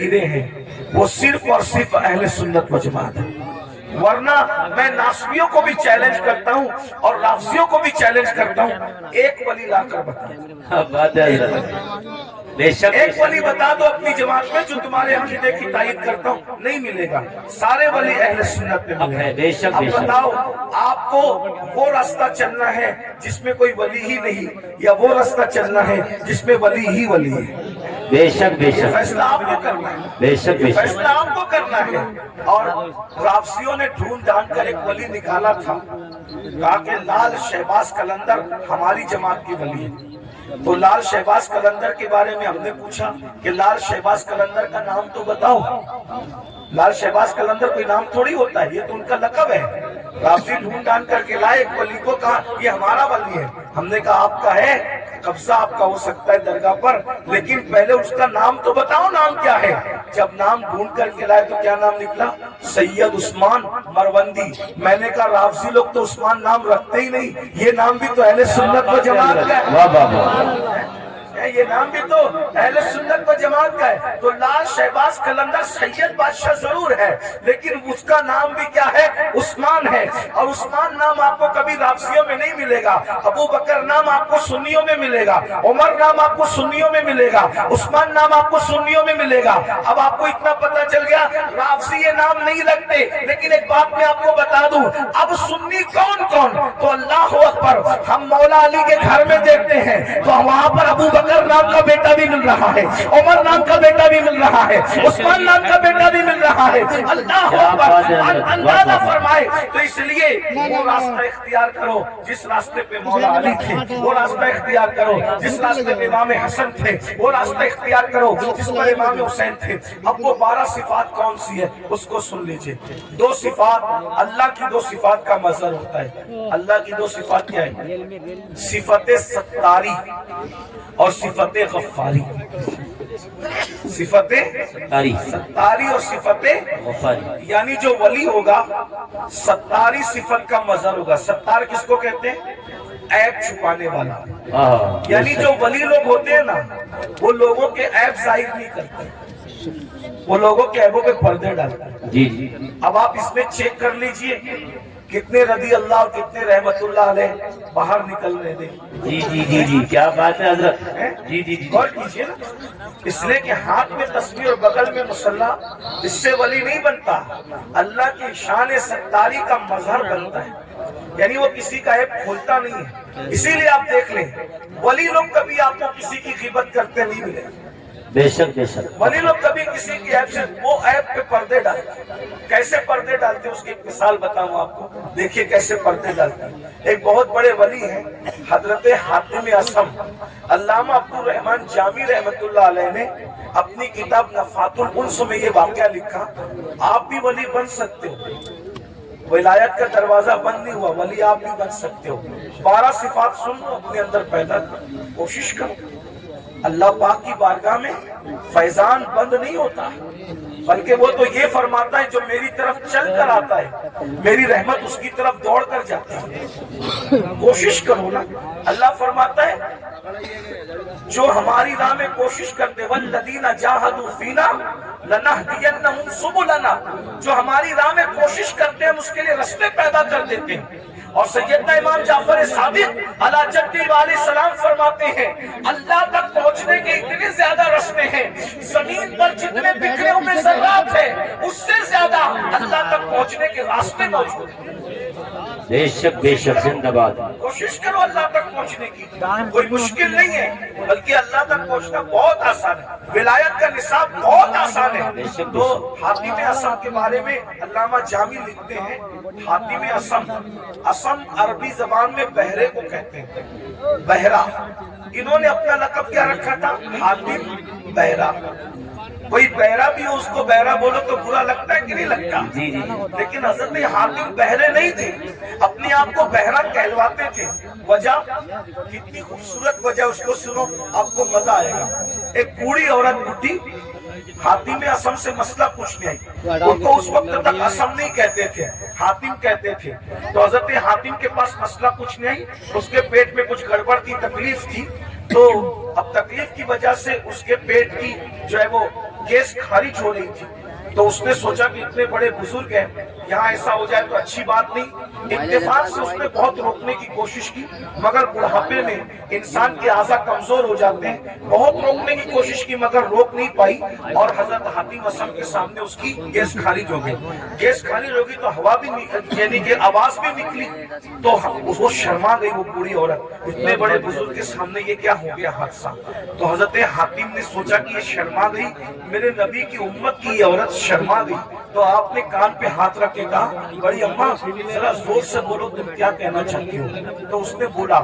ہیں وہ صرف اور صرف اہل سنت و جماعت ہے، ورنہ میں ناصبیوں کو بھی چیلنج کرتا ہوں اور رافضیوں کو بھی چیلنج کرتا ہوں، ایک ولی لا کر بتا، ایک ولی بتا دو اپنی جماعت میں جو تمہارے عقیدے کی تائید کرتا ہوں، نہیں ملے گا، سارے ولی اہل سنت میں ملے گا۔ اب بتاؤ آپ کو وہ راستہ چلنا ہے جس میں کوئی ولی ہی نہیں، یا وہ راستہ چلنا ہے جس میں ولی ہی ولی ہے؟ بے شک بے شک فیصلہ آپ کو کرنا ہے، بے شک بے شک فیصلہ آپ کو کرنا ہے۔ اور رافضیوں نے ڈھونڈ ڈھانڈ کر ایک ولی نکالا تھا، کہا کہ لال شہباز قلندر ہماری جماعت کی ولی ہے۔ تو لال شہباز قلندر کے بارے میں ہم نے پوچھا کہ لال شہباز قلندر کا نام تو بتاؤ۔ لال شہباز قلندر کوئی نام تھوڑی ہوتا ہے، یہ تو ان کا لقب ہے۔ رافضی ڈھونڈ ڈھانڈ کر کے لائے ایک ولی کو، کہا یہ ہمارا ولی ہے۔ ہم نے کہا آپ کا ہے، قبضہ آپ کا ہو سکتا ہے درگاہ پر، لیکن پہلے اس کا نام تو بتاؤ، نام کیا ہے؟ جب نام ڈھونڈ کر کے لائے تو کیا نام نکلا؟ سید عثمان مروندی۔ میں نے کہا رافضی لوگ تو عثمان نام رکھتے ہی نہیں، یہ نام بھی تو اہل سنت و جماعت کا ہے، یہ نام بھی تو اہل سنت و جماعت کا ہے۔ تو لال شہباز قلندر سید بادشاہ ضرور ہے، لیکن اس کا نام بھی کیا ہے؟ عثمان ہے۔ اور عثمان نام آپ کو کبھی رافضیوں میں نہیں ملے گا، ابو بکر نام آپ کو سنیوں میں ملے گا، عمر نام آپ کو سنیوں میں ملے گا، عثمان نام آپ کو سنیوں میں ملے گا۔ اب آپ کو اتنا پتہ چل گیا رافضی یہ نام نہیں رکھتے، لیکن ایک بات میں آپ کو بتا دوں، اب سنی کون کون؟ تو اللہ اکبر، ہم مولا علی کے گھر میں دیکھتے ہیں تو وہاں پر ابو بکر نام کا بیٹا بھی مل رہا ہے، عمر نام کا بیٹا بھی مل رہا ہے، عثمان نام کا بیٹا بھی مل رہا ہے۔ اللہ اکبر، اندازہ فرمائے۔ تو اس لیے وہ راستہ اختیار کرو جس راستے پہ مولا علی تھے، وہ راستہ اختیار کرو جس راستے پہ امام حسن تھے، وہ راستہ اختیار کرو جس پر امام حسین تھے۔ اب وہ 12 صفات کون سی ہے اس کو سن لیجئے۔ 2 صفات، اللہ کی 2 صفات کا مظہر ہوتا ہے۔ اللہ کی 2 صفات کیا ہے؟ صفت ستاری اور صفت غفاری۔ صفت ستاری اور صفت غفاری، یعنی جو ولی ہوگا ستاری صفت کا مظہر ہوگا۔ ستار کس کو کہتے ہیں؟ عیب چھپانے والا۔ یعنی جو ولی لوگ ہوتے ہیں نا، وہ لوگوں کے عیب ظاہر نہیں کرتے، وہ لوگوں کے عیبوں پہ پردے ڈالتے ہیں۔ جی جی، اب آپ اس میں چیک کر لیجئے کتنے رضی اللہ اور کتنے رحمت اللہ علیہ باہر نکل رہے تھے۔ جی جی جی جی، کیا بات ہے حضرت، جی جی جی، غور کیجئے نا، اس لیے کہ ہاتھ میں تسبیح اور بغل میں مصلی، اس سے ولی نہیں بنتا، اللہ کی شان ستاری کا مظہر بنتا ہے، یعنی وہ کسی کا عیب کھولتا نہیں ہے۔ اسی لیے آپ دیکھ لیں ولی لوگ کبھی آپ کو کسی کی غیبت کرتے نہیں ملے، بے شک بے شک، ولی لوگ کبھی کسی کی عیب سے، وہ عیب پہ پردے ڈالتے ہیں۔ کیسے پردے ڈالتے ہیں اس کی ایک مثال بتاؤں آپ کو، دیکھیے کیسے پردے ڈالتے ہیں۔ ایک بہت بڑے ولی ہیں حضرت حاتم اصم، علامہ عبد الرحمن جامی رحمت اللہ علیہ نے اپنی کتاب نفحات الانس میں یہ واقعہ لکھا، آپ بھی ولی بن سکتے ہو، ولایت کا دروازہ بند نہیں ہوا، ولی آپ بھی بن سکتے ہو۔ 12 صفات سن اپنے اندر پیدا کرو، کوشش کرو۔ اللہ پاک کی بارگاہ میں فیضان بند نہیں ہوتا، بلکہ وہ تو یہ فرماتا ہے جو میری طرف چل کر آتا ہے میری رحمت اس کی طرف دوڑ کر جاتی ہے۔ کوشش کرو نا، اللہ فرماتا ہے جو ہماری راہ میں کوشش کرتے، والذین جاہدوا فینا لنہدینہم سبلنا، جو ہماری راہ میں کوشش کرتے ہیں ہم اس کے لیے راستے پیدا کر دیتے ہیں۔ اور سیدنا امام جعفر صادق علیہ جدہ علیہ السلام فرماتے ہیں اللہ تک پہنچنے کے اتنے زیادہ راستے ہیں، زمین پر جتنے بکھرے ہوئے ذرات ہیں اس سے زیادہ اللہ تک پہنچنے کے راستے موجود ہیں۔ بے شک بے شک، زندہ باد۔ کوشش کرو اللہ تک پہنچنے کی، کوئی مشکل نہیں ہے، بلکہ اللہ تک پہنچنا بہت آسان ہے، ولایت کا نصاب بہت آسان ہے۔ تو حاتم اصم کے بارے میں علامہ جامی لکھتے ہیں، حاتم اصم، اصم عربی زبان میں بہرے کو کہتے ہیں، بہرا۔ انہوں نے اپنا لقب کیا رکھا تھا؟ حاتم بہرا۔ کوئی بہرا بھی ہو اس کو بہرا بولو تو برا لگتا ہے کہ نہیں لگتا؟ جی جی، لیکن حضرت حاتم بہرے نہیں تھے، اپنے آپ کو بہرا کہلواتے تھے۔ وجہ کتنی خوبصورت وجہ، اس کو سنو آپ کو مزہ آئے گا۔ ایک بوڑھی عورت بڈھی حاتم اصم سے مسئلہ پوچھنے آئی، ان کو اس وقت تک اصم نہیں کہتے تھے، حاتم کہتے تھے۔ تو حضرت حاتم کے پاس مسئلہ پوچھنے آئی، اس کے پیٹ میں کچھ گڑبڑ تھی، تکلیف تھی، تو اب تکلیف کی وجہ سے اس کے پیٹ کی جو ہے وہ گیس خارج ہو رہی تھی، تو اس نے سوچا کہ اتنے بڑے بزرگ ہیں، یہاں ایسا ہو جائے تو اچھی بات نہیں۔ اتفاق سے اس نے بہت روکنے کی کوشش کی، مگر بڑھاپے میں انسان کے اعضاء کمزور ہو جاتے ہیں، بہت روکنے کی کوشش کی مگر روک نہیں پائی، اور حضرت حاتم اسم کے سامنے اس کی گیس خارج ہو گئی۔ گیس خارج ہو گئی تو ہوا بھی یعنی کہ آواز بھی نکلی، تو وہ شرما گئی وہ بوڑھی عورت، اتنے بڑے بزرگ کے سامنے یہ کیا ہو گیا حادثہ۔ تو حضرت حاتم نے سوچا کہ یہ شرما گئی، میرے نبی کی امت کی یہ عورت شرما گئی، تو آپ نے کان پہ ہاتھ رکھ کے کہا بڑی اماں ذرا زور سے بولو تم کیا کہنا چاہتی ہو۔ تو اس نے بولا،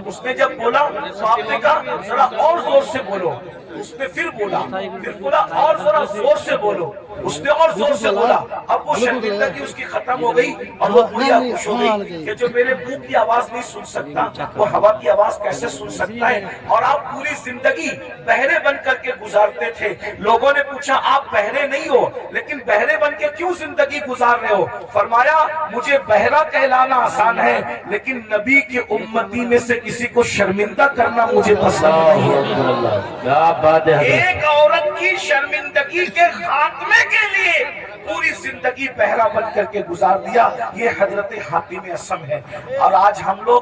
اس نے جب بولا تو آپ نے کہا ذرا اور زور سے بولو۔ اس نے پھر بولا اور ذرا زور سے بولو۔ اس نے اور زور سے بولا۔ اب وہ شرمندگی اس کی ختم ہو گئی اور وہ بڑھیا خوش ہو گئی کہ جو میرے منہ کی آواز نہیں سن سکتا وہ ہوا کی آواز کیسے سن سکتا ہے۔ اور آپ پوری زندگی بہرے بن کر کے گزارتے تھے۔ لوگوں نے پوچھا آپ بہرے نہیں ہو لیکن بہرے بن کے کیوں زندگی گزار رہے ہو؟ فرمایا مجھے بہرا کہلانا آسان ہے لیکن نبی کے امتی میں سے کسی کو شرمندہ کرنا مجھے پسند نہیں ہے۔ کیا بات ہے، ایک عورت کی شرمندگی کے خاتمے کے لیے پوری زندگی بہرا بن کر کے گزار دیا، یہ حضرت حاتم اسم ہے۔ اور آج ہم لوگ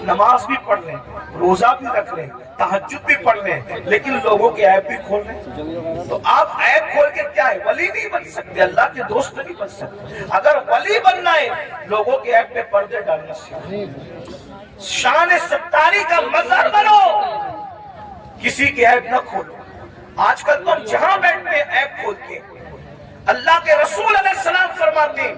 نماز بھی پڑھ لیں، روزہ بھی رکھ لیں، تہجد بھی پڑھ لیں، لیکن لوگوں کے عیب بھی کھول لیں۔ تو آپ عیب کھول کے کیا ہے؟ ولی نہیں بن سکتے، اللہ کے دوست نہیں بن سکتے۔ اگر ولی بننا ہے لوگوں کے عیب پہ پردے ڈالنا سیکھو، شان ستاری کا مظہر بنو، کسی کے عیب نہ کھولو۔ آج کل تو ہم جہاں بیٹھتے ہیں عیب کھولتے ہیں۔ اللہ کے رسول علیہ السلام فرماتے ہیں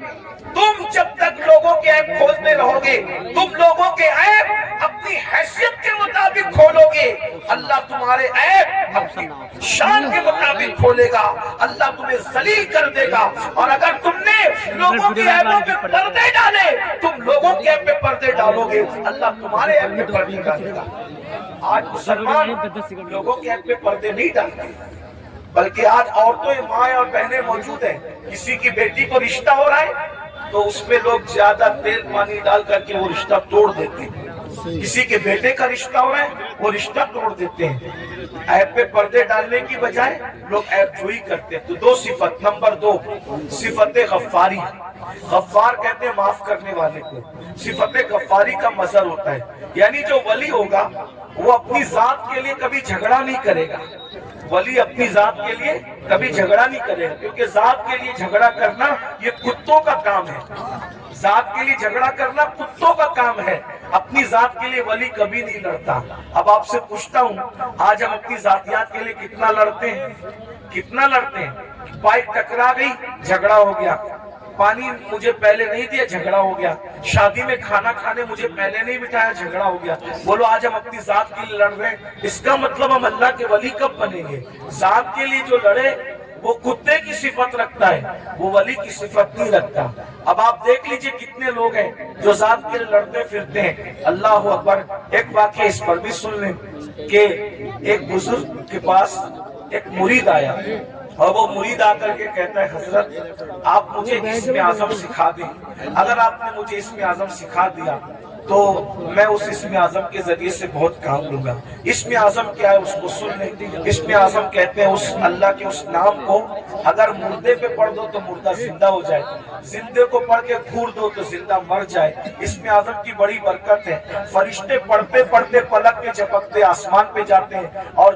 تم جب تک لوگوں کے عیب کھولتے رہو گے، تم لوگوں کے عیب اپنی حیثیت کے مطابق کھولو گے، اللہ تمہارے عیب اپنی شان کے مطابق کھولے گا، اللہ تمہیں ذلیل کر دے گا۔ اور اگر تم نے لوگوں کے عیبوں پہ پردے ڈالے، تم لوگوں کے عیب پہ پردے ڈالو گے، اللہ تمہارے عیب پہ پردے ڈالے گا۔ آج مسلمان لوگوں کے عیب پہ پردے نہیں ڈالتے، بلکہ آج عورتیں مائیں اور بہنیں موجود ہیں، کسی کی بیٹی کو رشتہ ہو رہا ہے تو اس میں لوگ زیادہ تیل پانی ڈال کر کے وہ رشتہ توڑ دیتے ہیں۔ کسی کے بیٹے کا رشتہ ہو رہا ہے وہ رشتہ توڑ دیتے ہیں۔ عیب پہ پردے ڈالنے کی بجائے لوگ عیب جوئی کرتے ہیں۔ تو دو صفت، نمبر 2 صفت غفاری، غفار کہتے ہیں معاف کرنے والے کو۔ صفت غفاری کا مظہر ہوتا ہے، یعنی جو ولی ہوگا وہ اپنی ذات کے لیے کبھی جھگڑا نہیں کرے گا۔ ولی اپنی ذات کے لیے کبھی جھگڑا نہیں کرے گا، کیونکہ ذات کے لیے جھگڑا کرنا یہ کتوں کا کام ہے۔ ذات کے لیے جھگڑا کرنا کتوں کا کام ہے، اپنی ذات کے لیے ولی کبھی نہیں لڑتا۔ اب آپ سے پوچھتا ہوں آج ہم اپنی ذاتیات کے لیے کتنا لڑتے ہیں؟ کتنا لڑتے ہیں؟ بائک ٹکرا گئی جھگڑا ہو گیا، پانی مجھے پہلے نہیں دیا جھگڑا ہو گیا، شادی میں کھانا کھانے مجھے پہلے نہیں بٹھایا جھگڑا ہو گیا۔ بولو آج ہم اپنی ذات کے لیے لڑ رہے ہیں، اس کا مطلب ہم اللہ کے ولی کب بنیں گے؟ ذات کے لیے جو لڑے وہ کتے کی صفت رکھتا ہے، وہ ولی کی صفت نہیں رکھتا۔ اب آپ دیکھ لیجئے کتنے لوگ ہیں جو ذات کے لیے لڑتے پھرتے ہیں۔ اللہ اکبر۔ ایک واقعہ اس پر بھی سن لیں کہ ایک بزرگ کے پاس ایک مرید آیا اور وہ مرید آ کر کے کہتا ہے حضرت آپ مجھے اسم اعظم سکھا دیں، اگر آپ نے مجھے اسم اعظم سکھا دیا تو میں اس اسم اعظم کے ذریعے سے بہت کام لوں گا۔ اسم اعظم کیا ہے اس کو سن لیں۔ اسم اعظم کہتے ہیں اس اللہ کے اس نام کو اگر مردے پہ پڑھ دو تو مردہ زندہ ہو جائے، زندے کو پڑھ کے گھور دو تو زندہ مر جائے۔ اسم اعظم کی بڑی برکت ہے، فرشتے پڑھتے پڑھتے پلک کے جھپکتے آسمان پہ جاتے ہیں اور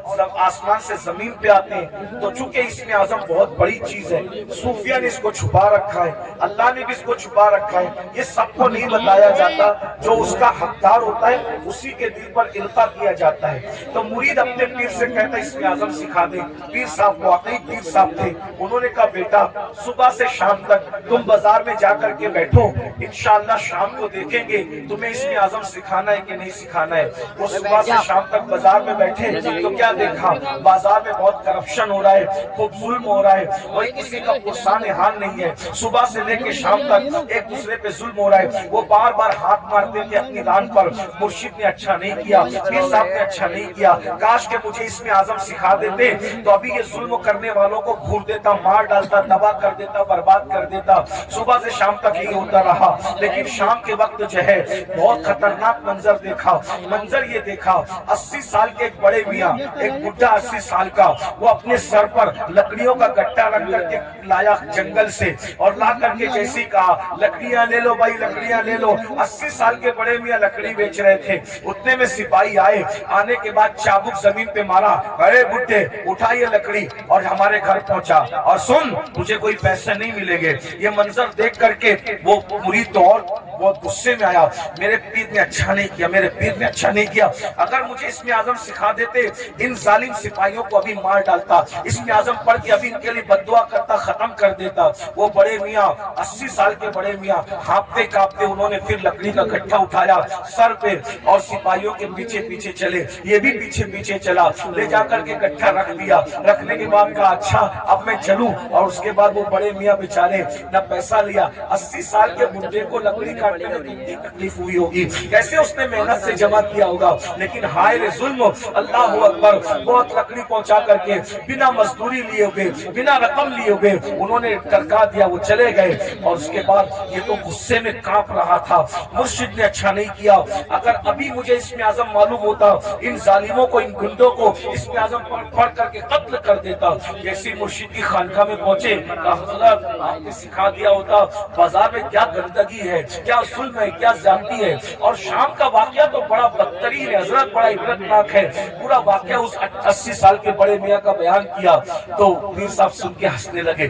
آسمان سے زمین پہ آتے ہیں۔ تو چونکہ اسم اعظم بہت بڑی چیز ہے، صوفیہ نے اس کو چھپا رکھا ہے، اللہ نے بھی اس کو چھپا رکھا ہے، یہ سب کو نہیں بتایا جاتا، جو اس کا حقدار ہوتا ہے اسی کے دل پر القاء کیا جاتا ہے۔ تو مرید اپنے پیر سے کہتا ہے اسم اعظم سکھا دیں۔ پیر صاحب واقعی پیر صاحب تھے، انہوں نے کہا بیٹا صبح سے شام تک تم بازار میں جا کر کے بیٹھو، انشاءاللہ شام کو دیکھیں گے تمہیں اسم اعظم سکھانا ہے کہ نہیں سکھانا ہے۔ وہ صبح سے شام تک بازار میں بیٹھے تو کیا دیکھا؟ بازار میں بہت کرپشن ہو رہا ہے، خوب ظلم ہو رہا ہے، کوئی کسی کا پرسان حال نہیں ہے، صبح سے لے کے شام تک ایک دوسرے پہ ظلم ہو رہا ہے۔ وہ بار بار ہاتھ مارتے के अपनी रान पर, मुर्शिद ने अच्छा नहीं किया, पीर साहब ने अच्छा नहीं किया, काश के मुझे इसमें आजम सिखा देते तो अभी ये जुल्म करने वालों को घूर देता, मार डालता, तबाह कर देता, बर्बाद कर देता। सुबह से शाम तक यही होता रहा। लेकिन शाम के वक्त जो है बहुत खतरनाक मंजर देखा। मंजर ये देखा, 80 साल के एक बड़े मियाँ, एक बुढ़ा 80 साल का, वो अपने सर पर लकड़ियों का गट्टा रख करके लाया जंगल से, और ला करके जैसे ही कहा लकड़ियां ले लो भाई, लकड़ियां ले लो। 80 साल के बड़े मियाँ लकड़ी बेच रहे थे। उतने में सिपाही आए, आने के बाद चाबुक जमीन पे मारा, अरे बुड्ढे उठा ये लकड़ी और हमारे घर पहुंचा, और सुन तुझे कोई पैसे नहीं मिलेंगे। ये मंजर देख करके वो मुरीद तो और बहुत गुस्से में आया, मेरे पीर ने अच्छा नहीं किया, मेरे पीर ने अच्छा नहीं किया। अगर मुझे इसमें आजम सिखा देते इन जालिम सिपाहियों को अभी मार डालता, इसमें आजम पढ़ के अभी इनके लिए बद्दुआ करता, खत्म कर देता। वो बड़े मियाँ 80 साल के बड़े मियाँ हाँपते कांपते उन्होंने फिर लकड़ी का गट्ठा उठाया सर पे और सिपाहियों के पीछे पीछे चले। ये भी पीछे पीछे चला, ले जाकर के गट्ठा रख दिया। रखने के बाद कहा अच्छा अब मैं चलूं, और उसके बाद वो बड़े मियाँ बेचारे न पैसा लिया। 80 साल के बुढ़े को लकड़ी काटने में कितनी तकलीफ हुई होगी, कैसे उसने मेहनत से जमा किया होगा। लेकिन हाय रे जुल्म, अल्लाह अकबर, बहुत लकड़ी पहुंचा करके बिना मजदूरी लिए हुए, बिना रकम लिए हुए उन्होंने टरका दिया, वो चले गए। और उसके बाद ये तो गुस्से में कांप रहा था, मुर्शिद ने अच्छा नहीं किया। अगर अभी मुझे इसमें आजम मालूम होता, इन जालिमों को, इन गुंडों को इसमें आजम पढ़ करके कत्ल कर देता। जैसे मुर्शिद की खानका में पहुंचे, हजरत आपने सिखा दिया होता बाजार में क्या गंदगी है, क्या जुल्म है, क्या जाती है। और शाम का वाकया तो बड़ा बदतरीन है हजरत, बड़ा इबरतनाक है। पूरा वाकया उस 80 साल के बड़े मियाँ का बयान किया तो पीर साहब सुन के हंसने लगे।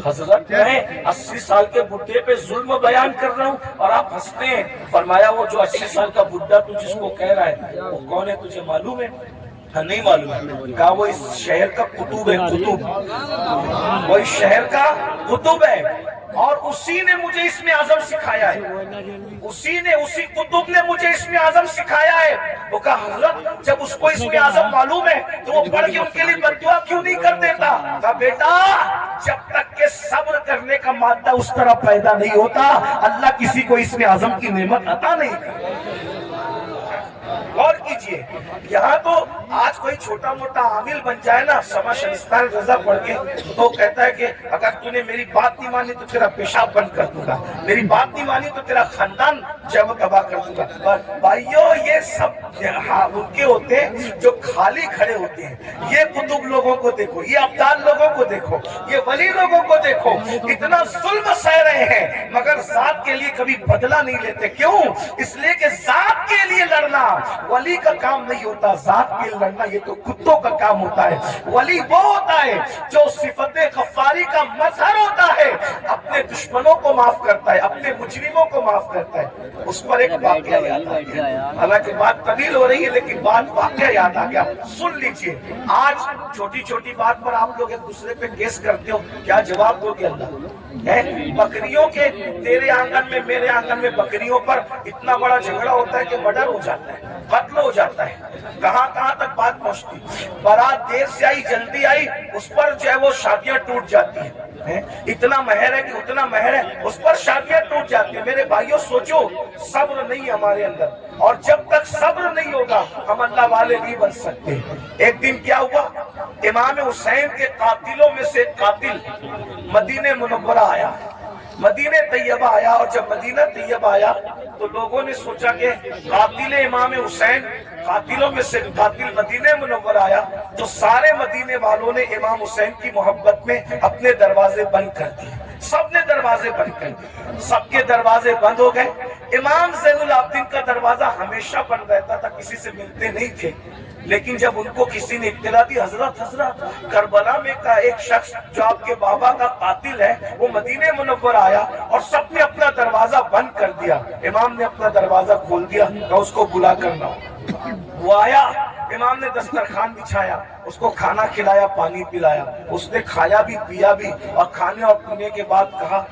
हजरत मैं 80 साल के बुढ़े पे जुल्म बयान कर रहा हूँ और आप हंसते हैं। फरमाया वो जो 80 साल का बुढ़ा तू जिसको कह रहा है वो कौन है, तुझे मालूम है? नहीं मालूम है। कहा वो इस शहर का कुतुब है, कुतुब, वो इस शहर का कुतुब है, और उसी ने मुझे इसमें आजम सिखाया है, उसी कुतुब ने मुझे इसमें आजम सिखाया है। वो कहा हजरत जब उसको इसमें आजम मालूम है तो वो पढ़ के उनके लिए बद्दुआ क्यों नहीं कर देता? कहा बेटा जब तक के सब्र करने का मादा उस तरह पैदा नहीं होता, अल्लाह किसी को इसमें आजम की नेमत अता नहीं करता। गौर कीजिए, यहाँ तो आज कोई छोटा मोटा आमिल बन जाए ना, समा शनिस्तान रजा पढ़ के, तो कहता है कि अगर तूने मेरी बात नहीं मानी तो तेरा पेशाब बंद कर दूंगा, मेरी बात नहीं मानी तो तेरा खानदान जब तबाह कर दूंगा। पर भाइयों ये सब उनके होते हैं जो खाली खड़े होते हैं। ये कुतुब लोगों को देखो, ये अब्दाल लोगों को देखो, ये वली लोगों को देखो, इतना जुल्म सह रहे हैं मगर जात के लिए कभी बदला नहीं लेते। क्यों? इसलिए कि जात के लिए लड़ना वली का काम नहीं होता, जात के लिए लड़ना ये तो कुत्तों का काम होता है। वली वो होता है जो सिफते गफ्फारी का मजहर होता है, अपने दुश्मनों को माफ करता है, अपने मुजरिमों को माफ करता है। उस पर एक वाकया याद आ गया, हालांकि बात तवील हो रही है लेकिन बात वाकया याद आ गया, सुन लीजिए। आज छोटी छोटी बात पर आप लोग एक दूसरे पे केस करते हो, क्या जवाब दोगे अल्लाह है? बकरियों के तेरे आंगन में मेरे आंगन में बकरियों पर इतना बड़ा झगड़ा होता है कि मर्डर हो जाता है, कत्ल हो जाता है। कहां कहां तक बात पहुंचती, बारात देर से आई जल्दी आई, उस पर जो है वो शादियां टूट जाती है। इतना महर है कि उतना महर है, उस पर शादियां टूट जाती है। मेरे भाइयों सोचो, सब्र नहीं हमारे अंदर, और जब तक सब्र नहीं होगा हम अल्लाह वाले नहीं बन सकते। एक दिन क्या हुआ, इमाम हुसैन के कातिलों में से कातिल मदीने मुनव्वरा आया, मदीने तैयबा आया। और जब मदीना तैयबा आया तो लोगों ने सोचा कि कातिल इमाम हुसैन, कातिलों में से कातिल मदीने मुनव्वर आया, तो सारे मदीने वालों ने इमाम हुसैन की मोहब्बत में अपने दरवाजे बंद कर दिए। सबने दरवाजे बंद कर दिए, सबके दरवाजे बंद हो गए। इमाम ज़ैनुल आबिदीन का दरवाजा हमेशा बंद रहता था, किसी से मिलते नहीं थे। लेकिन जब उनको किसी ने इत्तला दी, हजरत करबला में का एक शख्स जो आपके बाबा का कातिल है वो मदीने मुनव्वर आया, और सबने अपना दरवाजा बंद कर दिया। इमाम ने अपना दरवाजा खोल दिया, तो उसको बुला करना। वो आया, इमाम ने दस्तरखान बिछाया, उसको खाना खिलाया, पानी पिलाया, उसने खाया भी पिया भी, और खाने और पीने के बाद कहा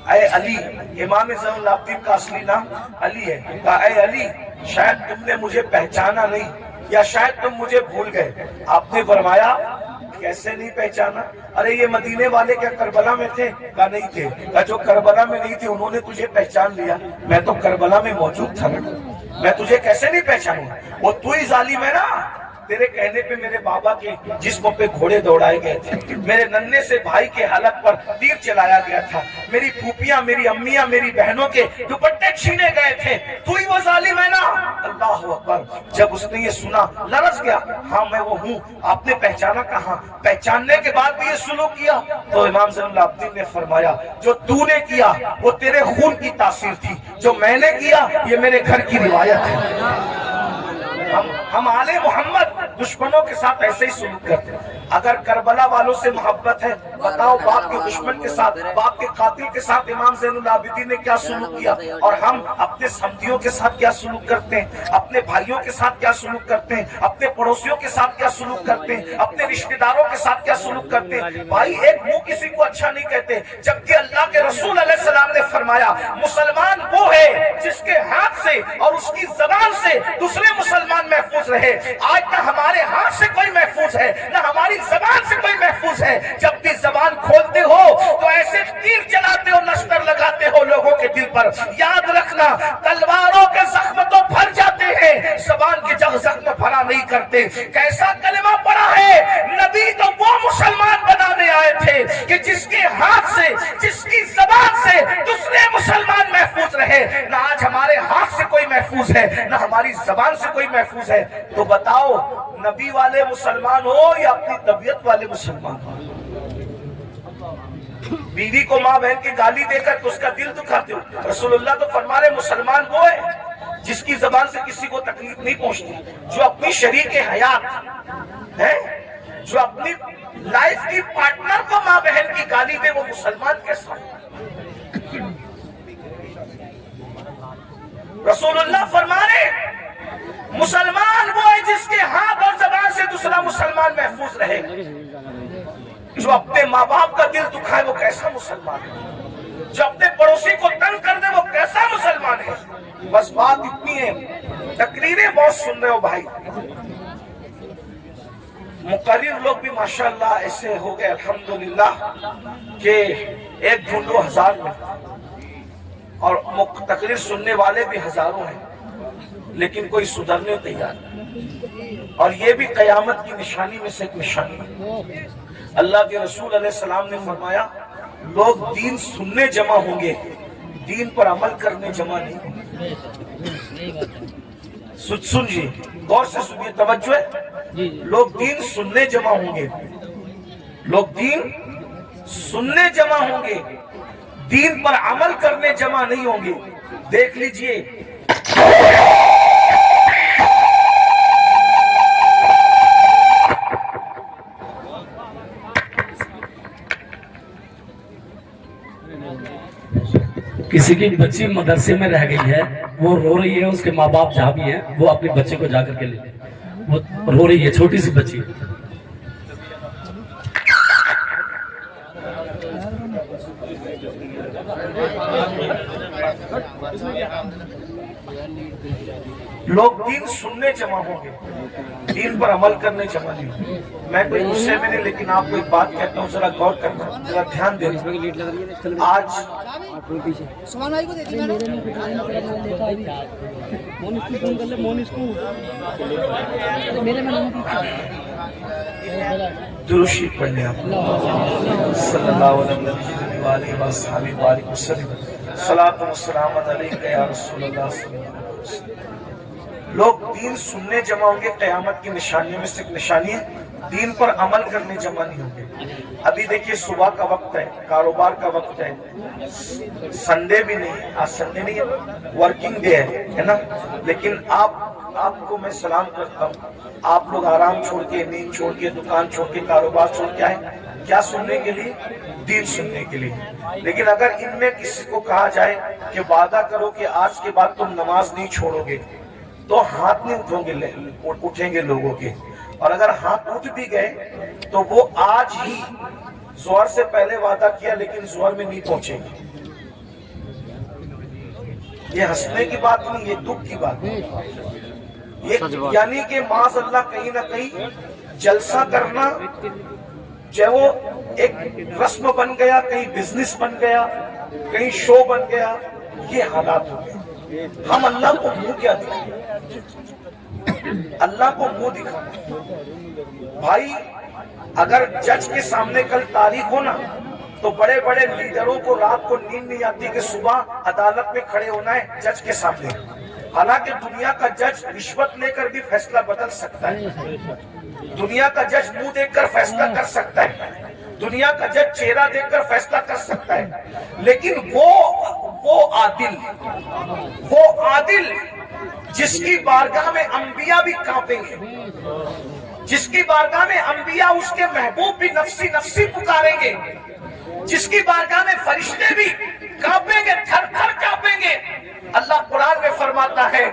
ऐ अली, इमाम ज़ैनुल आबिदीन का असली नाम अली है, कहा ऐ अली शायद तुमने मुझे पहचाना नहीं, या शायद तुम मुझे भूल गए। आपने फरमाया कैसे नहीं पहचाना? अरे ये मदीने वाले क्या करबला में थे? कहा नहीं थे। कहा जो करबला में नहीं थे उन्होंने तुझे पहचान लिया, मैं तो करबला में मौजूद था ना, मैं तुझे कैसे नहीं पहचानूंगा? वो तू ही जालिम है ना। तेरे कहने पे मेरे बाबा के जिस्म पे घोड़े दौड़ाए गए थे, मेरे नन्हे से भाई के हलक पर तीर चलाया गया था, मेरी फूफियां, मेरी अम्मियां, मेरी बहनों के दुपट्टे छीने गए थे, तू ही वो जालिम है ना। अल्लाह अकबर। जब उसने ये सुना लरस गया, हाँ मैं वो हूँ। आपने पहचाना कहाँ? पहचानने के बाद भी ये सुलूक किया? तो इमाम ज़ैनुल आबिदीन ने फरमाया जो तूने किया वो तेरे खून की तासीर थी, जो मैंने किया ये मेरे घर की रिवायत है। हम आले मोहम्मद दुश्मनों के साथ ऐसे ही सुलूक करते हैं। अगर करबला वालों से मोहब्बत है, बताओ बाप के दुश्मन के साथ, बाप के कातिल के साथ इमाम ज़ैनुल आबिदीन ने क्या सुलूक किया? और हम अपने समधियों के साथ क्या सुलूक करते हैं, अपने भाइयों के साथ क्या सुलूक करते हैं, अपने पड़ोसियों के साथ क्या सुलूक करते हैं, अपने रिश्तेदारों के साथ क्या सुलूक करते हैं। भाई एक मुंह किसी को अच्छा नहीं कहते, जबकि अल्लाह के रसूल अलैहिस्सलाम ने फरमाया मुसलमान वो है जिसके हाथ से और उसकी जबान से दूसरे मुसलमान महफूज रहे। आज ना हमारे हाथ से कोई महफूज है, ना हमारी जबान से कोई महफूज है। जब भी जबान खोलते हो तो ऐसे तीर चलाते हो, नश्तर लगाते हो लोगों के दिल पर। याद रखना तलवारों के जख्म तो भर जाते हैं, जबान के जख्म भरा नहीं करते। कैसा कलमा पड़ा है? नबी तो वो मुसलमान बनाने आए थे कि जिसके हाथ से, जिसकी जबान से दूसरे मुसलमान महफूज रहे। ना आज हमारे हाथ से कोई महफूज है, ना हमारी जबान से कोई महफूज है। तो बताओ नबी वाले मुसलमान हो या अपनी तबीयत वाले मुसलमान हो? बीवी को माँ बहन की गाली देकर तो उसका दिल दुखाते हो। रसूलुल्लाह तो फरमा रहे मुसलमान वो है जिसकी जबान से किसी को तकलीफ नहीं पहुंचती, जो अपनी शरीक हयात है, जो अपनी लाइफ की पार्टनर को माँ बहन की गाली दे, वो मुसलमान कैसा? रसूलुल्लाह फरमा रहे मुसलमान वो है जिसके हाथ और जबान से दूसरा मुसलमान महफूज रहे। जो अपने माँ बाप का दिल दुखाए वो कैसा मुसलमान है? जो अपने पड़ोसी को तंग कर दे वो कैसा मुसलमान है? बस बात इतनी है, तकरीरें बहुत सुन रहे हो भाई, मुकर्रिर लोग भी माशाअल्लाह ऐसे हो गए अल्हम्दुलिल्लाह कि एक ढूंढो हजार में, और तकरीर सुनने वाले भी हजारों हैं, लेकिन कोई सुधरने तैयार नहीं। और ये भी कयामत की निशानी में से एक निशानी है। अल्लाह के रसूल अलैहिस्सलाम ने फरमाया लोग दीन सुनने जमा होंगे, दीन पर अमल करने जमा नहीं होंगे। सुनिए, गौर से सुनिए, तवज्जो है। लोग दीन सुनने जमा होंगे, लोग दीन सुनने जमा होंगे, दीन पर अमल करने जमा नहीं होंगे। देख लीजिए किसी की बच्ची मदरसे में रह गई है, वो रो रही है, उसके माँ बाप जहाँ भी हैं वो अपने बच्चे को जाकर के ले, वो रो रही है, छोटी सी बच्ची। लोग दीन सुनने जमा होंगे, दीन पर अमल करने जमा नहीं होंगे। मैं कोई गुस्से में नहीं, लेकिन आपको एक बात कहता हूँ, जरा गौर करना, जरा ध्यान देना। आज दुरूशी पढ़ने आप सल्लल्लाहु अलैहि वसल्लम, सलातो व सलाम अलैका या रसूलल्लाह सल्लल्लाहु अलैहि वसल्लम। लोग दीन सुनने जमा होंगे, कयामत की निशानियों में से एक निशानी है, दीन पर अमल करने जमा नहीं होंगे। अभी देखिए सुबह का वक्त है, कारोबार का वक्त है, संडे भी नहीं, आज संडे नहीं है, वर्किंग डे है ना। लेकिन आपको मैं सलाम करता हूँ, आप लोग आराम छोड़ के, नींद छोड़ के, दुकान छोड़ के, कारोबार छोड़ के आए, क्या सुनने के लिए? दीन सुनने के लिए। लेकिन अगर इनमें किसी को कहा जाए कि वादा करो कि आज के बाद तुम नमाज नहीं छोड़ोगे, तो हाथ नहीं उठेंगे लोगों के। और अगर हाथ उठ भी गए तो वो आज ही ज़ोहर से पहले वादा किया, लेकिन ज़ोहर में नहीं पहुंचेंगे। ये हंसने की बात नहीं, ये दुख की बात है। ये यानी कि माज़अल्लाह कहीं ना कहीं जलसा करना चाहे वो एक रस्म बन गया, कहीं बिजनेस बन गया, कहीं शो बन गया, ये हालात हो गए। हम अल्लाह को मुंह क्या दिखाएं? अल्लाह को मुंह दिखाना भाई, अगर जज के सामने कल तारीख हो ना, तो बड़े बड़े लीडरों को रात को नींद नहीं आती कि सुबह अदालत में खड़े होना है जज के सामने। हालांकि दुनिया का जज रिश्वत लेकर भी फैसला बदल सकता है, दुनिया का जज मुंह देखकर फैसला कर सकता है, दुनिया का जज चेहरा देखकर फैसला कर सकता है, लेकिन वो आदिल जिसकी बारगाह में अंबिया भी कांपेंगे, जिसकी बारगाह में अंबिया उसके महबूब भी नफ्सी नफ्सी पुकारेंगे, जिसकी बारगाह में फरिश्ते भी कांपेंगे, थर थर कांपेंगे। अल्लाह कुरान में फरमाता है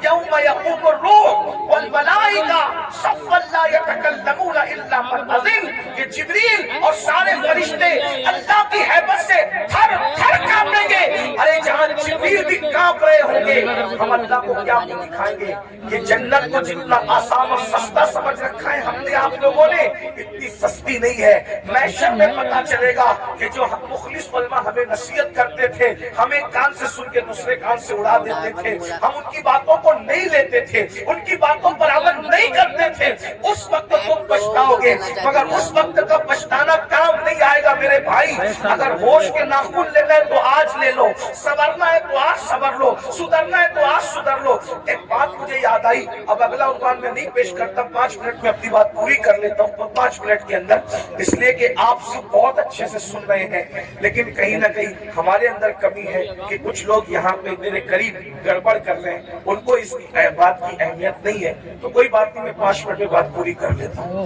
यौम यक़ूमु रूह वल मलाइका सफ़्फ़न ला यतकल्लमूना इल्ला मन अज़िन, कि जिब्रील और सारे फरिश्ते अल्लाह की हैबत से थर थर कांपेंगे। अरे जहां जिब्रील भी कांप रहे होंगे, हम अल्लाह को क्या दिखाएंगे? कि जन्नत को जितना आसान और सस्ता समझ रखा है हमने आप लोगों ने, इतनी सस्ती नहीं है। महशर में पता चलेगा कि जो मुखलिस उलमा हमें नसीहत करते थे, हमें कान से सुन के दूसरे कान से उड़ा देते थे, हम उनकी बातों को नहीं लेते थे, उनकी बातों पर अमल नहीं करते थे, उस वक्त तुम पछताओगे, मगर उस वक्त का पछताना काम नहीं आएगा मेरे भाई। अगर होश के नाखून लेना है तो आज ले लो, संवरना है तो आज संवर लो, सुधरना है तो आज सुधर लो। एक बात मुझे याद आई, अब अगला उन्वान में नहीं पेश करता, 5 मिनट में अपनी बात पूरी कर लेता हूँ 5 मिनट के अंदर, इसलिए कि आप सब बहुत अच्छे से सुन रहे हैं, लेकिन कहीं ना कहीं हमारे अंदर कमी है कि कुछ लोग यहाँ पे मेरे करीब गड़बड़ कर रहे हैं, उनको इस बात की अहमियत नहीं है। तो कोई बात नहीं, मैं 5 मिनट में बात पूरी कर लेता हूँ।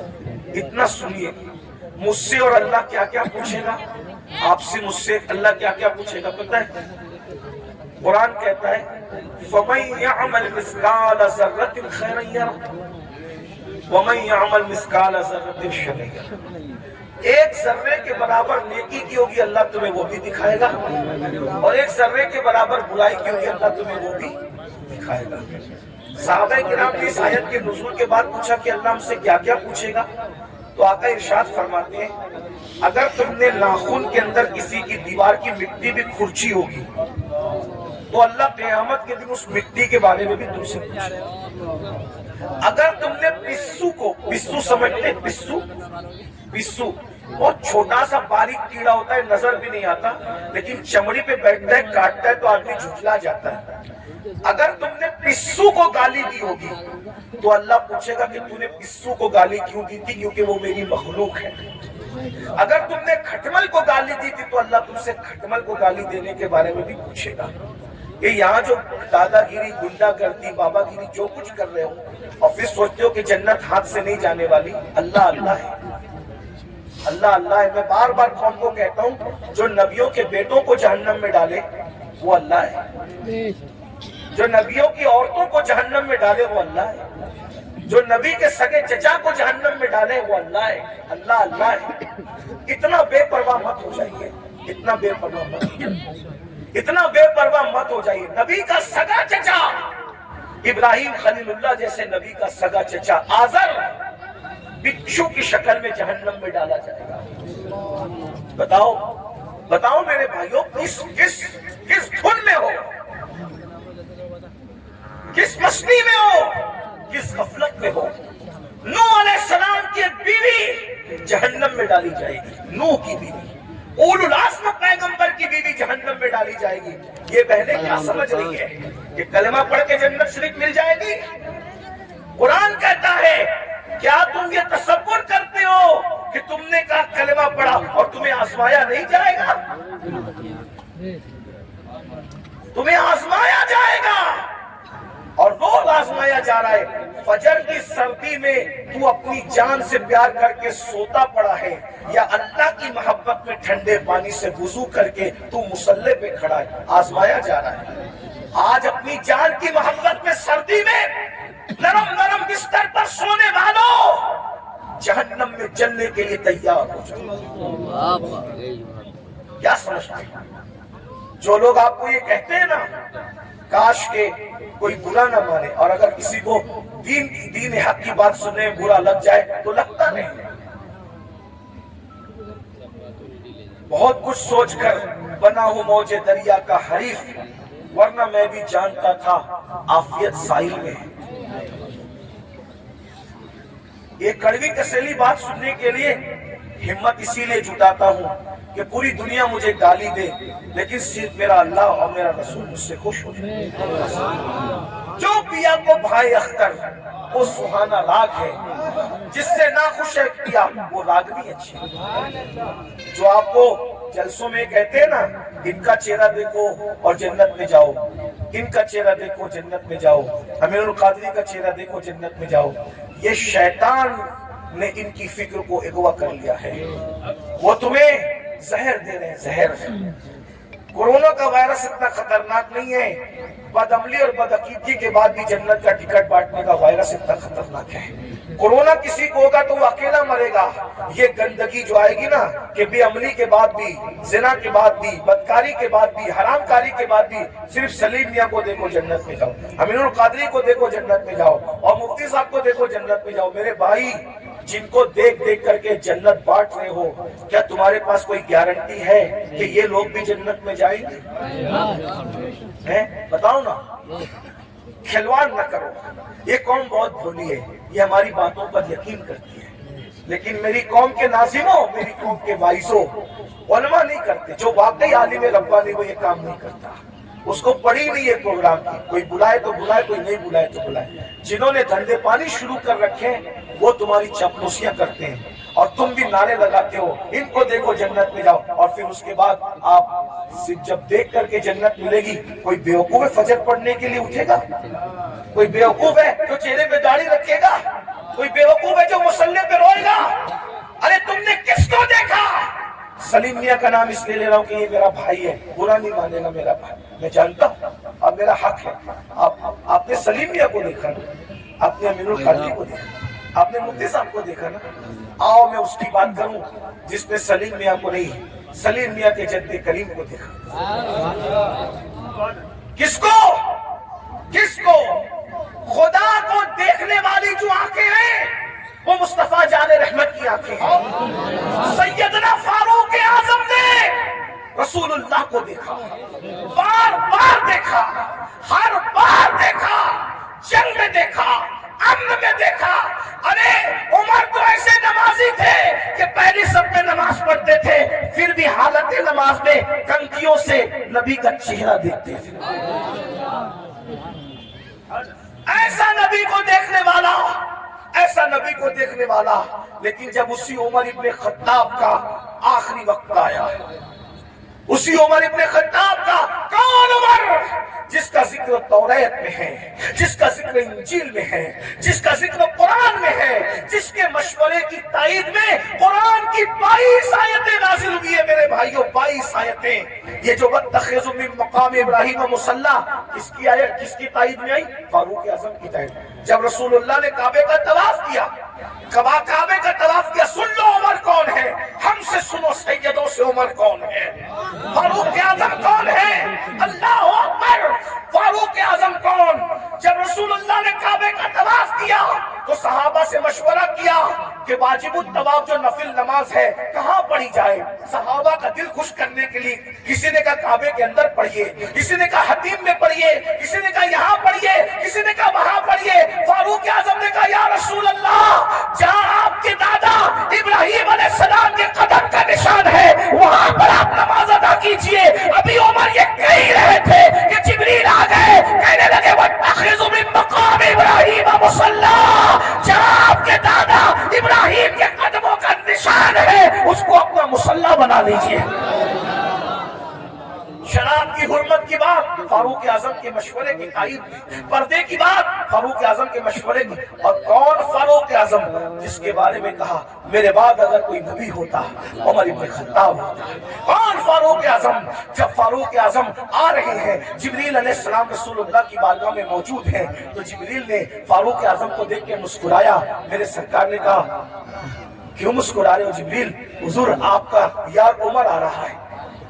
इतना सुनिए, मुझसे और अल्लाह क्या क्या पूछेगा, आपसे मुझसे अल्लाह क्या क्या पूछेगा पता है? कुरान कहता है फमन यअमल मिस्काल ज़र्रतिन खैरन यरह वमन यअमल मिस्काल ज़र्रतिन शर्रन यरह। एक जर्रे के बराबर नेकी की होगी अल्लाह तुम्हें वो भी दिखाएगा, और एक जर्रे के बराबर बुराई की होगी अल्लाह तुम्हें वो भी दिखाएगा। सहाबा किराम ने इस आयत के नुज़ूल के बाद पूछा कि अल्लाह हमसे क्या क्या पूछेगा, तो आका इरशाद फरमाते हैं अगर तुमने नाखून के अंदर किसी की दीवार की मिट्टी भी खुरची होगी तो अल्लाह क़यामत के दिन उस मिट्टी के बारे में भी तुमसे पूछेगा। अगर तुमने पिस्सू समझते, पिस्सू बहुत छोटा सा बारीक कीड़ा होता है, नजर भी नहीं आता, लेकिन चमड़ी पे बैठता है, काटता है तो आदमी झुठला जाता है। अगर तुमने पिस्सू को गाली दी होगी तो अल्लाह पूछेगा कि तूने पिस्सू को गाली क्यों दी थी, क्योंकि वो मेरी मखलूक है। अगर तुमने खटमल को गाली दी थी तो अल्लाह तुमसे खटमल को गाली देने के बारे में भी पूछेगा। कि यहाँ जो दादागिरी, गुंडागर्दी, बाबागिरी जो कुछ कर रहे हो और फिर सोचते हो कि जन्नत हाथ से नहीं जाने वाली, अल्लाह अल्लाह है, अल्लाह अल्लाह है। मैं बार बार कौम को कहता हूँ, जो नबियों के बेटों को जहन्नम में डाले वो अल्लाह है, जो नबियों की औरतों को जहन्नम में डाले वो अल्लाह है, जो नबी के सगे चचा को जहन्नम में डाले वो अल्लाह है। अल्लाह अल्लाह है। इतना बेपरवाह मत हो जाइए, इतना बेपरवाह मत हो जाइए। नबी का सगा चचा इब्राहिम खलीलुल्लाह जैसे नबी का सगा चचा आज़र बिच्छू की शक्ल में जहन्नम में डाला जाएगा। बताओ मेरे भाइयों, किस धुन में हो, किस मस्ती में हो, किस गफलत में हो। नूह अलैहिस्सलाम की एक बीवी जहन्नम में डाली जाएगी, नूह की बीवी, उलुल अज़्म पैगंबर की बीवी जहन्नम में डाली जाएगी। ये बहनें क्या समझ रही है कि कलमा पढ़ के जन्नत शरीफ मिल जाएगी? कुरान कहता है क्या तुम ये तसव्वुर करते हो कि तुमने कहा कलमा पढ़ा और तुम्हें आजमाया नहीं जाएगा? तुम्हें आजमाया जाएगा और रोज आजमाया जा रहा है। फजर की सर्दी में तू अपनी जान से प्यार करके सोता पड़ा है, या अल्लाह की मोहब्बत में ठंडे पानी से वुजू करके तू मुसल्ले पे खड़ा है, आजमाया जा रहा है। आज अपनी जान की मोहब्बत में सर्दी में नरम नरम बिस्तर पर सोने वालों, जहन्नम में जलने के लिए तैयार हो जाओ। क्या समझते हैं? जो लोग आपको ये कहते हैं ना, काश के कोई बुरा ना माने, और अगर किसी को दीन हक की बात सुनने में बुरा लग जाए तो लगता नहीं। بہت کچھ سوچ کر بنا ہوں موج دریا کا حریف، ورنہ میں بھی جانتا تھا عافیت ساحل میں ہے۔ یہ کڑوی کسیلی بات سننے کے لیے ہمت اسی لیے جٹاتا ہوں کہ پوری دنیا مجھے گالی دے، لیکن صرف میرا اللہ اور میرا رسول مجھ سے خوش ہو جائے۔ جو پیا کو بھائی اختر وہ سہانا راگ ہے، جس سے نہ خوش ہے پیا وہ راگنی اچھی ہے۔ جو آپ کو جلسوں میں کہتے ہیں نا، ان کا چہرہ دیکھو اور جنت میں جاؤ، ان کا چہرہ دیکھو جنت میں جاؤ، امیر القادری کا چہرہ دیکھو جنت میں جاؤ، یہ شیطان نے ان کی فکر کو اغوا کر لیا ہے۔ وہ تمہیں زہر دے رہے ہیں، زہر۔ کورونا کا وائرس اتنا خطرناک نہیں ہے، بد عملی اور بد عقیدگی کے بعد بھی جنت کا ٹکٹ بانٹنے کا وائرس اتنا خطرناک ہے۔ کورونا کسی کو ہوگا تو وہ اکیلا مرے گا، یہ گندگی جو آئے گی نا کہ بے عملی کے بعد بھی، زنا کے بعد بھی، بدکاری کے بعد بھی، حرام کاری کے بعد بھی، صرف سلیم میاں کو دیکھو جنت میں جاؤ، امین القادری کو دیکھو جنت میں جاؤ، اور مفتی صاحب کو دیکھو جنت میں جاؤ۔ میرے بھائی، جن کو دیکھ دیکھ کر کے جنت بانٹ رہے ہو، کیا تمہارے پاس کوئی گارنٹی ہے کہ یہ لوگ بھی جنت میں جائیں گے؟ بتاؤ نا، کھلواڑ نہ کرو۔ یہ قوم بہت بھولی ہے، یہ ہماری باتوں پر یقین کرتی ہے، لیکن میری قوم کے ناظموں، میری قوم کے وائسوں، علماء نہیں کرتے۔ جو واقعی عالم ربانی وہ یہ کام نہیں کرتا، اس کو پڑھی نہیں ہے پروگرام کی، کوئی بلائے تو بلائے، کوئی نہیں بلائے تو بلائے۔ جنہوں نے دھندے پانی شروع کر رکھے وہ تمہاری چاپلوسیاں کرتے ہیں اور تم بھی نعرے لگاتے ہو، ان کو دیکھو جنت میں جاؤ، اور پھر اس کے بعد آپ جب دیکھ کر کے جنت ملے گی، کوئی بیوقوف ہے فجر پڑھنے کے لیے اٹھے گا؟ کوئی بیوقوف ہے جو چہرے پہ داڑھی رکھے گا؟ کوئی بیوقوف ہے جو مصلی پہ روئے گا؟ ارے تم نے کس کو دیکھا؟ سلیم میاں کا نام اس لیے لے رہا ہوں کہ یہ میرا بھائی ہے، برا نہیں مانے گا میرا بھائی، میں جانتا ہوں اب میرا حق ہے۔ آپ نے سلیم میاں کو دیکھا نا، آپ نے امین القادری کو دیکھا، آپ نے مفتی صاحب کو دیکھا نا، آؤ میں اس کی بات کروں جس نے سلیم میاں کو نہیں، سلیم میاں کے جد کریم کو دیکھا۔ کس کو؟ کس کو؟ خدا کو دیکھنے والی جو آنکھیں ہیں وہ مصطفیٰ جان رحمت کی آنکھیں ہیں۔ سیدنا فاروق اعظم نے رسول اللہ کو دیکھا، بار بار دیکھا، ہر بار دیکھا، جنگ میں دیکھا، امن میں دیکھا۔ ارے عمر تو ایسے نمازی تھے کہ پہلی سب میں نماز پڑھتے تھے، پھر بھی حالت نماز میں کنکیوں سے نبی کا چہرہ دیکھتے تھے۔ ایسا نبی کو دیکھنے والا، ایسا نبی کو دیکھنے والا، لیکن جب اسی عمر ابن خطاب کا آخری وقت آیا، اسی عمر ابن خطاب کا، کون عمر جس کا ذکر توریت میں ہے، جس کا ذکر انجیل میں ہے، جس کا ذکر قرآن میں ہے، جس کے مشورے کی تائید میں قرآن کی 22 آیتیں نازل ہوئی ہے میرے بھائیوں، 22 آیتیں۔ یہ جو وَاتَّخِذُوا مِن مَّقَامِ إِبْرَاهِيمَ مُصَلًّى، کس کی آیت، کس کی تائید میں آئی؟ فاروق اعظم کی تائید۔ جب رسول اللہ نے کعبے کا طواف کیا، کعبے کا طواف کیا، سن لو عمر کون ہے، ہم سے سنو سیدوں سے عمر کون ہے، فاروق اعظم کون ہے؟ اللہ اکبر! فاروق اعظم کون؟ جب رسول اللہ نے کعبے کا طواف کیا تو صحابہ سے مشورہ کیا کہ واجب الطواف جو نفل نماز ہے کہاں پڑھی جائے؟ صحابہ کا دل خوش کرنے کے لیے کسی نے کہا کعبے کے اندر پڑھیے، کسی نے کہا حتیم میں پڑھیے، کسی نے کہا یہاں پڑھیے، کسی نے کہا وہاں پڑھیے۔ فاروق اعظم نے کہا یا رسول اللہ، جہاں آپ کے دادا ابراہیم علیہ السلام کے قدم کا نشان ہے وہاں پر آپ نماز ادا کیجئے۔ ابھی عمر یہ کہہ ہی رہے تھے کہ جبریل آ گئے، کہنے لگے وَاتَّخِذُوا مِن مَّقَامِ إِبْرَاهِيمَ مُصَلًّى، جہاں آپ کے دادا ابراہیم کے قدموں کا نشان ہے اس کو اپنا مصلی بنا لیجئے۔ شراب کی حرمت کی بات فاروق اعظم کے مشورے کی تائید میں، پردے کی بات فاروق اعظم کے مشورے میں۔ اور کون فاروق اعظم؟ جس کے بارے میں کہا میرے بعد اگر کوئی نبی ہوتا عمر ابن خطاب ہوتا۔ کون فاروق اعظم؟ جب فاروق اعظم آ رہے ہیں، جبریل علیہ السلام رسول اللہ کی بارگاہ میں موجود ہیں، تو جبریل نے فاروق اعظم کو دیکھ کے مسکرایا۔ میرے سرکار نے کہا کیوں مسکرا رہے ہو جبریل؟ حضور آپ کا یار عمر آ رہا ہے۔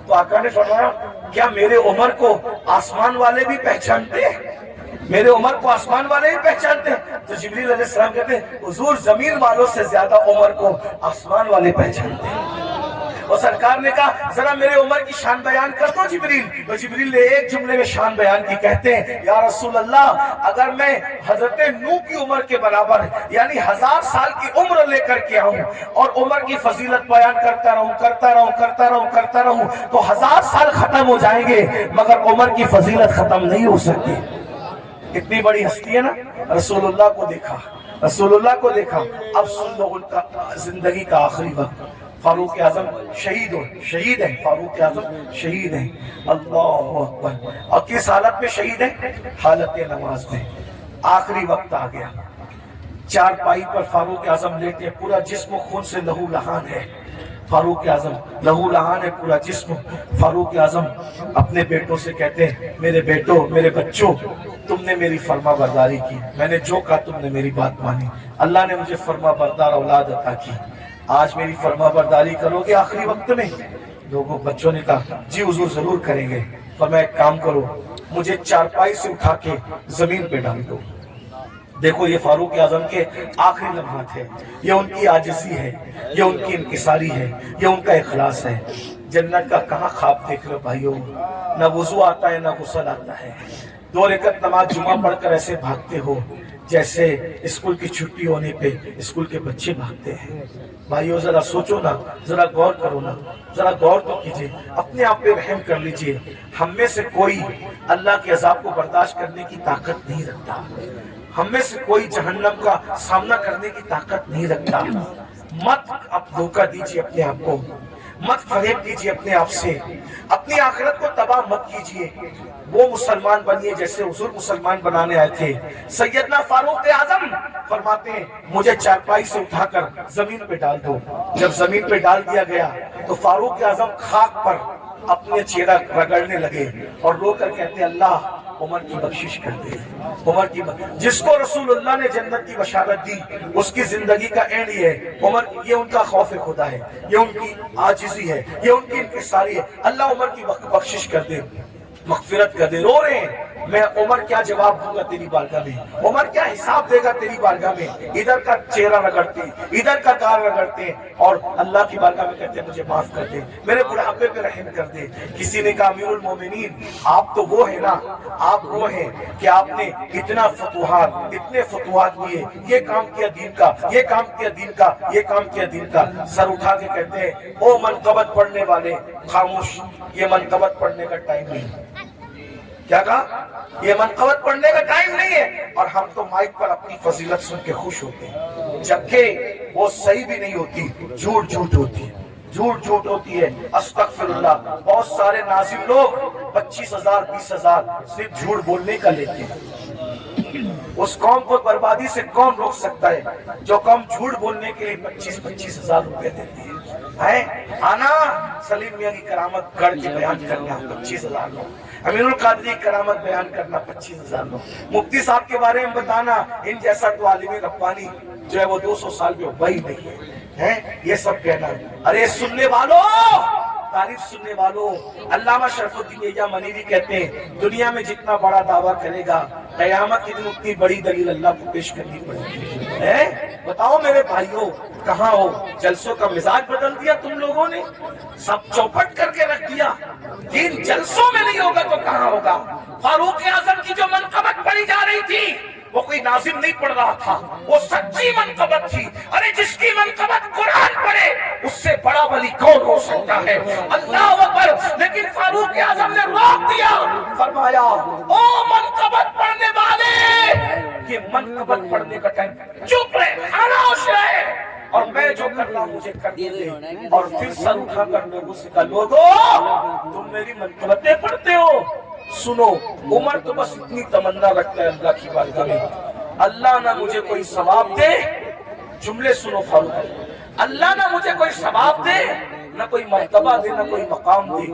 تو آقا نے فرمایا کیا میرے عمر کو آسمان والے بھی پہچانتے ہیں؟ میرے عمر کو آسمان والے بھی پہچانتے ہیں؟ تو جبریل علیہ السلام کہتے ہیں حضور زمین والوں سے زیادہ عمر کو آسمان والے پہچانتے ہیں۔ और सरकार ने कहा जरा मेरे उमर की शान बयान कर दो जिब्रील। तो जिब्रील ने एक जुमले में शान बयान की, कहते हैं या रसूल अल्लाह, अगर मैं हजरत नूह की उम्र के बराबर यानी 1000 साल की उम्र लेकर के आऊं और उम्र की फजीलत बयान करता रहूं तो 1000 साल खत्म हो जाएंगे मगर उम्र की फजीलत खत्म नहीं हो सकती। इतनी बड़ी हस्ती है ना। रसूलुल्लाह को देखा, रसूलुल्लाह को देखा। अब सुन लो उनका जिंदगी का आखिरी वक्त। फारूक आजम शहीद है, फारूक आजम शहीद है। अल्लाह अकबर। और किस हालत में शहीद है? हालत नमाज में। आखिरी वक्त आ गया, चारपाई पर फारूक आजम लेटे, पूरा जिस्म खून से लहू लहान है। फारूक आजम लहू लहान है पूरा जिस्म। फारूक आजम अपने बेटों से कहते हैं, मेरे बेटों, मेरे बच्चों, तुमने मेरी फर्मा बरदारी की, मैंने जो कहा तुमने मेरी बात मानी, अल्लाह ने मुझे फर्मा बरदार औलाद अता की, आज मेरी फर्मा बरदारी करोगे आखिरी वक्त में? लोगों बच्चों ने कहा जी हुजूर जरूर करेंगे। फरमाया एक काम करो, मुझे चारपाई से उठा के जमीन पे डाल दो। देखो ये फारूक आजम के आखिरी लम्हात है, ये उनकी आजिज़ी है, ये उनकी इंकिसारी है, ये उनका इखलास है। जन्नत का कहाँ ख्वाब देख लो भाइयों, न वुजू आता है न गुस्ल आता है। 2 रकअत नमाज जुमा पढ़कर ऐसे भागते हो जैसे स्कूल की छुट्टी होने पे स्कूल के बच्चे भागते हैं। भाइयों जरा सोचो ना, जरा गौर करो ना, जरा गौर तो कीजिए, अपने आप पे रहम कर लीजिए। हम में से कोई अल्लाह के अजाब को बर्दाश्त करने की ताकत नहीं रखता, हम में से कोई जहन्नम का सामना करने की ताकत नहीं रखता। मत अब धोखा दीजिए अपने आप को, मत फरेब कीजिए अपने आप से, अपनी आखिरत को तबाह मत कीजिए। वो मुसलमान बनिए जैसे हुजूर मुसलमान बनाने आए थे। सैयदना फारूक आजम फरमाते हैं, मुझे चारपाई से उठाकर जमीन पे डाल दो। जब जमीन पे डाल दिया गया तो फारूक आजम खाक पर अपने चेहरा रगड़ने लगे और रोकर कहते, अल्लाह उमर की बख्शिश कर दे, उमर की जिसको रसूलुल्लाह ने जन्नत की बशारत दी उसकी जिंदगी का एंड ये है। उमर ये उनका खौफ खुदा है, ये उनकी आजिज़ी है, ये उनकी इंकिसारी है। अल्लाह उमर की बख्शिश कर दे, मगफिरत कर दे। रो रहे हैं, मैं उमर क्या जवाब दूंगा तेरी बारगाह में, उमर क्या हिसाब देगा तेरी बारगाह में। इधर का चेहरा रगड़ते, इधर का गाल रगड़ते और अल्लाह की बारगाह में कहते मुझे माफ कर दे, मेरे बुढ़ापे पे रहम कर दे। किसी ने कहा अमीरुल मोमिनीन आप तो वो है ना, आप वो हैं कि आपने इतना फतुहात, इतने फतुहात दिए, ये काम किया दीन का, ये काम किया दीन का, ये काम किया दीन का। सर उठा के कहते हैं, ओ मनकबत पढ़ने वाले खामोश, ये मनकबत पढ़ने का टाइम नहीं। क्या कहा? ये मनकबत पढ़ने का टाइम नहीं है। और हम तो माइक पर अपनी फजीलत सुन के खुश होते हैं, जबकि वो सही भी नहीं होती, झूठ होती है, झूठ होती है। अस्तगफिरुल्लाह। बहुत सारे नाजिम लोग 25,000 20,000 सिर्फ झूठ बोलने का लेते हैं। उस कौम को बर्बादी से कौन रोक सकता है जो कौम झूठ बोलने के लिए 25,000 रुपए देती है? आना सलीम मियां की करामत गढ़ के बयान करना 25,000 लोग, अमीरुल कादरी करामत बयान करना 25,000 लोग, मुफ्ती साहब के बारे में बताना, इन जैसा तो आलिम रब्बानी जो है वो 200 साल में वही नहीं है, ये सब कहना। अरे सुनने वालों, तारीफ सुनने वालों, अल्लामा शरफुद्दीन यहिया मनीरी कहते हैं, दुनिया में जितना बड़ा दावा करेगा क़यामत के दिन उतनी बड़ी दलील अल्लाह को पेश करनी पड़ेगी। है बताओ मेरे भाइयों, कहाँ हो? जलसों का मिजाज बदल दिया तुम लोगों ने, सब चौपट करके रख दिया। दिन जलसों में नहीं होगा तो कहाँ होगा? फारूक आजम की जो मनकबत पढ़ी जा रही थी वो कोई नाजिम नहीं पढ़ रहा था, वो सच्ची मनकबत थी। अरे जिसकी मनकबत कुरान पढ़े उससे बड़ा वली कौन हो सकता है? अल्लाह अकबर। लेकिन फारूक आजम ने रोक दिया, फरमाया ओ मनकबत पढ़ने वाले, ये मनकबत पढ़ने का टाइम, चुप रहे, खामोश रहे, और मैं जो कर रहा हूं मुझे करने दे। और फिर सर उठाकर लोगों से कहा, लोगों तुम मेरी मनकबतें पढ़ते हो, सुनो। उमर तो बस इतनी तमन्ना रखता है अल्लाह की बारगाह में, अल्लाह ना मुझे कोई सवाब दे, जुमले सुनो फारूक, अल्लाह ना मुझे कोई सवाब दे, ना कोई मर्तबा दे, ना कोई मकाम दे,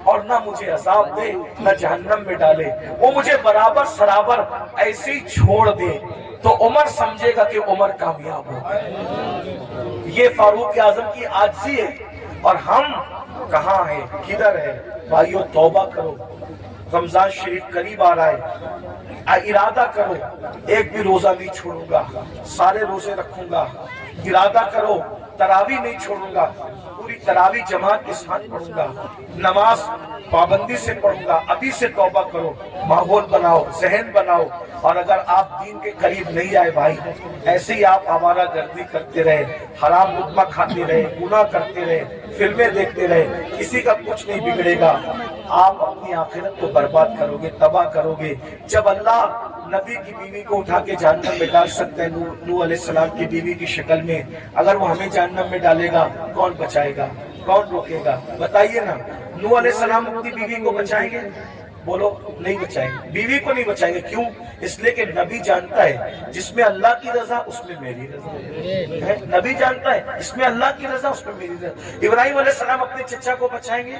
और ना मुझे अजाब दे, ना जहन्नम में डाले, वो मुझे बराबर सराबर ऐसे ही छोड़ दे तो उमर समझेगा कि उमर कामयाब हो। ये फारूक आजम की आजिज़ी है। और हम कहाँ हैं, किधर है? भाइयों तौबा करो, रमजान शरीफ करीब आ रहा है, इरादा करो एक भी रोजा नहीं छोड़ूंगा, सारे रोजे रखूंगा। इरादा करो तरावी नहीं छोड़ूंगा, पूरी तरावी जमात के साथ पढ़ूंगा, नमाज पाबंदी से पढ़ूंगा। अभी से तौबा करो, माहौल बनाओ, जहन बनाओ। और अगर आप दीन के करीब नहीं आए भाई, ऐसे ही आप आवारा गर्दी करते रहे, हराम लुत्मा खाते रहे, गुनाह करते रहे, फिल्में देखते रहे, किसी का कुछ नहीं बिगड़ेगा। आप अपनी आखिरत को बर्बाद करोगे, तबाह करोगे। जब अल्लाह नबी की बीवी को उठा के जहन्नम में डाल सकते हैं, नूह अलैहिस्सलाम की बीवी की शक्ल में, अगर वो हमें जहन्नम में डालेगा, कौन बचाएगा, कौन रोकेगा? बताइए ना। नूह अलैहिस्सलाम अपनी बीवी को बचाएंगे? बोलो, नहीं बचाएंगे, बीवी को नहीं बचाएंगे। क्यों? इसलिए कि नबी जानता है जिसमें अल्लाह की रजा उसमें मेरी रजा है। नबी जानता है इसमें अल्लाह की रजा उसमें मेरी रजा। इब्राहिम अलैहिस्सलाम अपने चचा को बचाएंगे?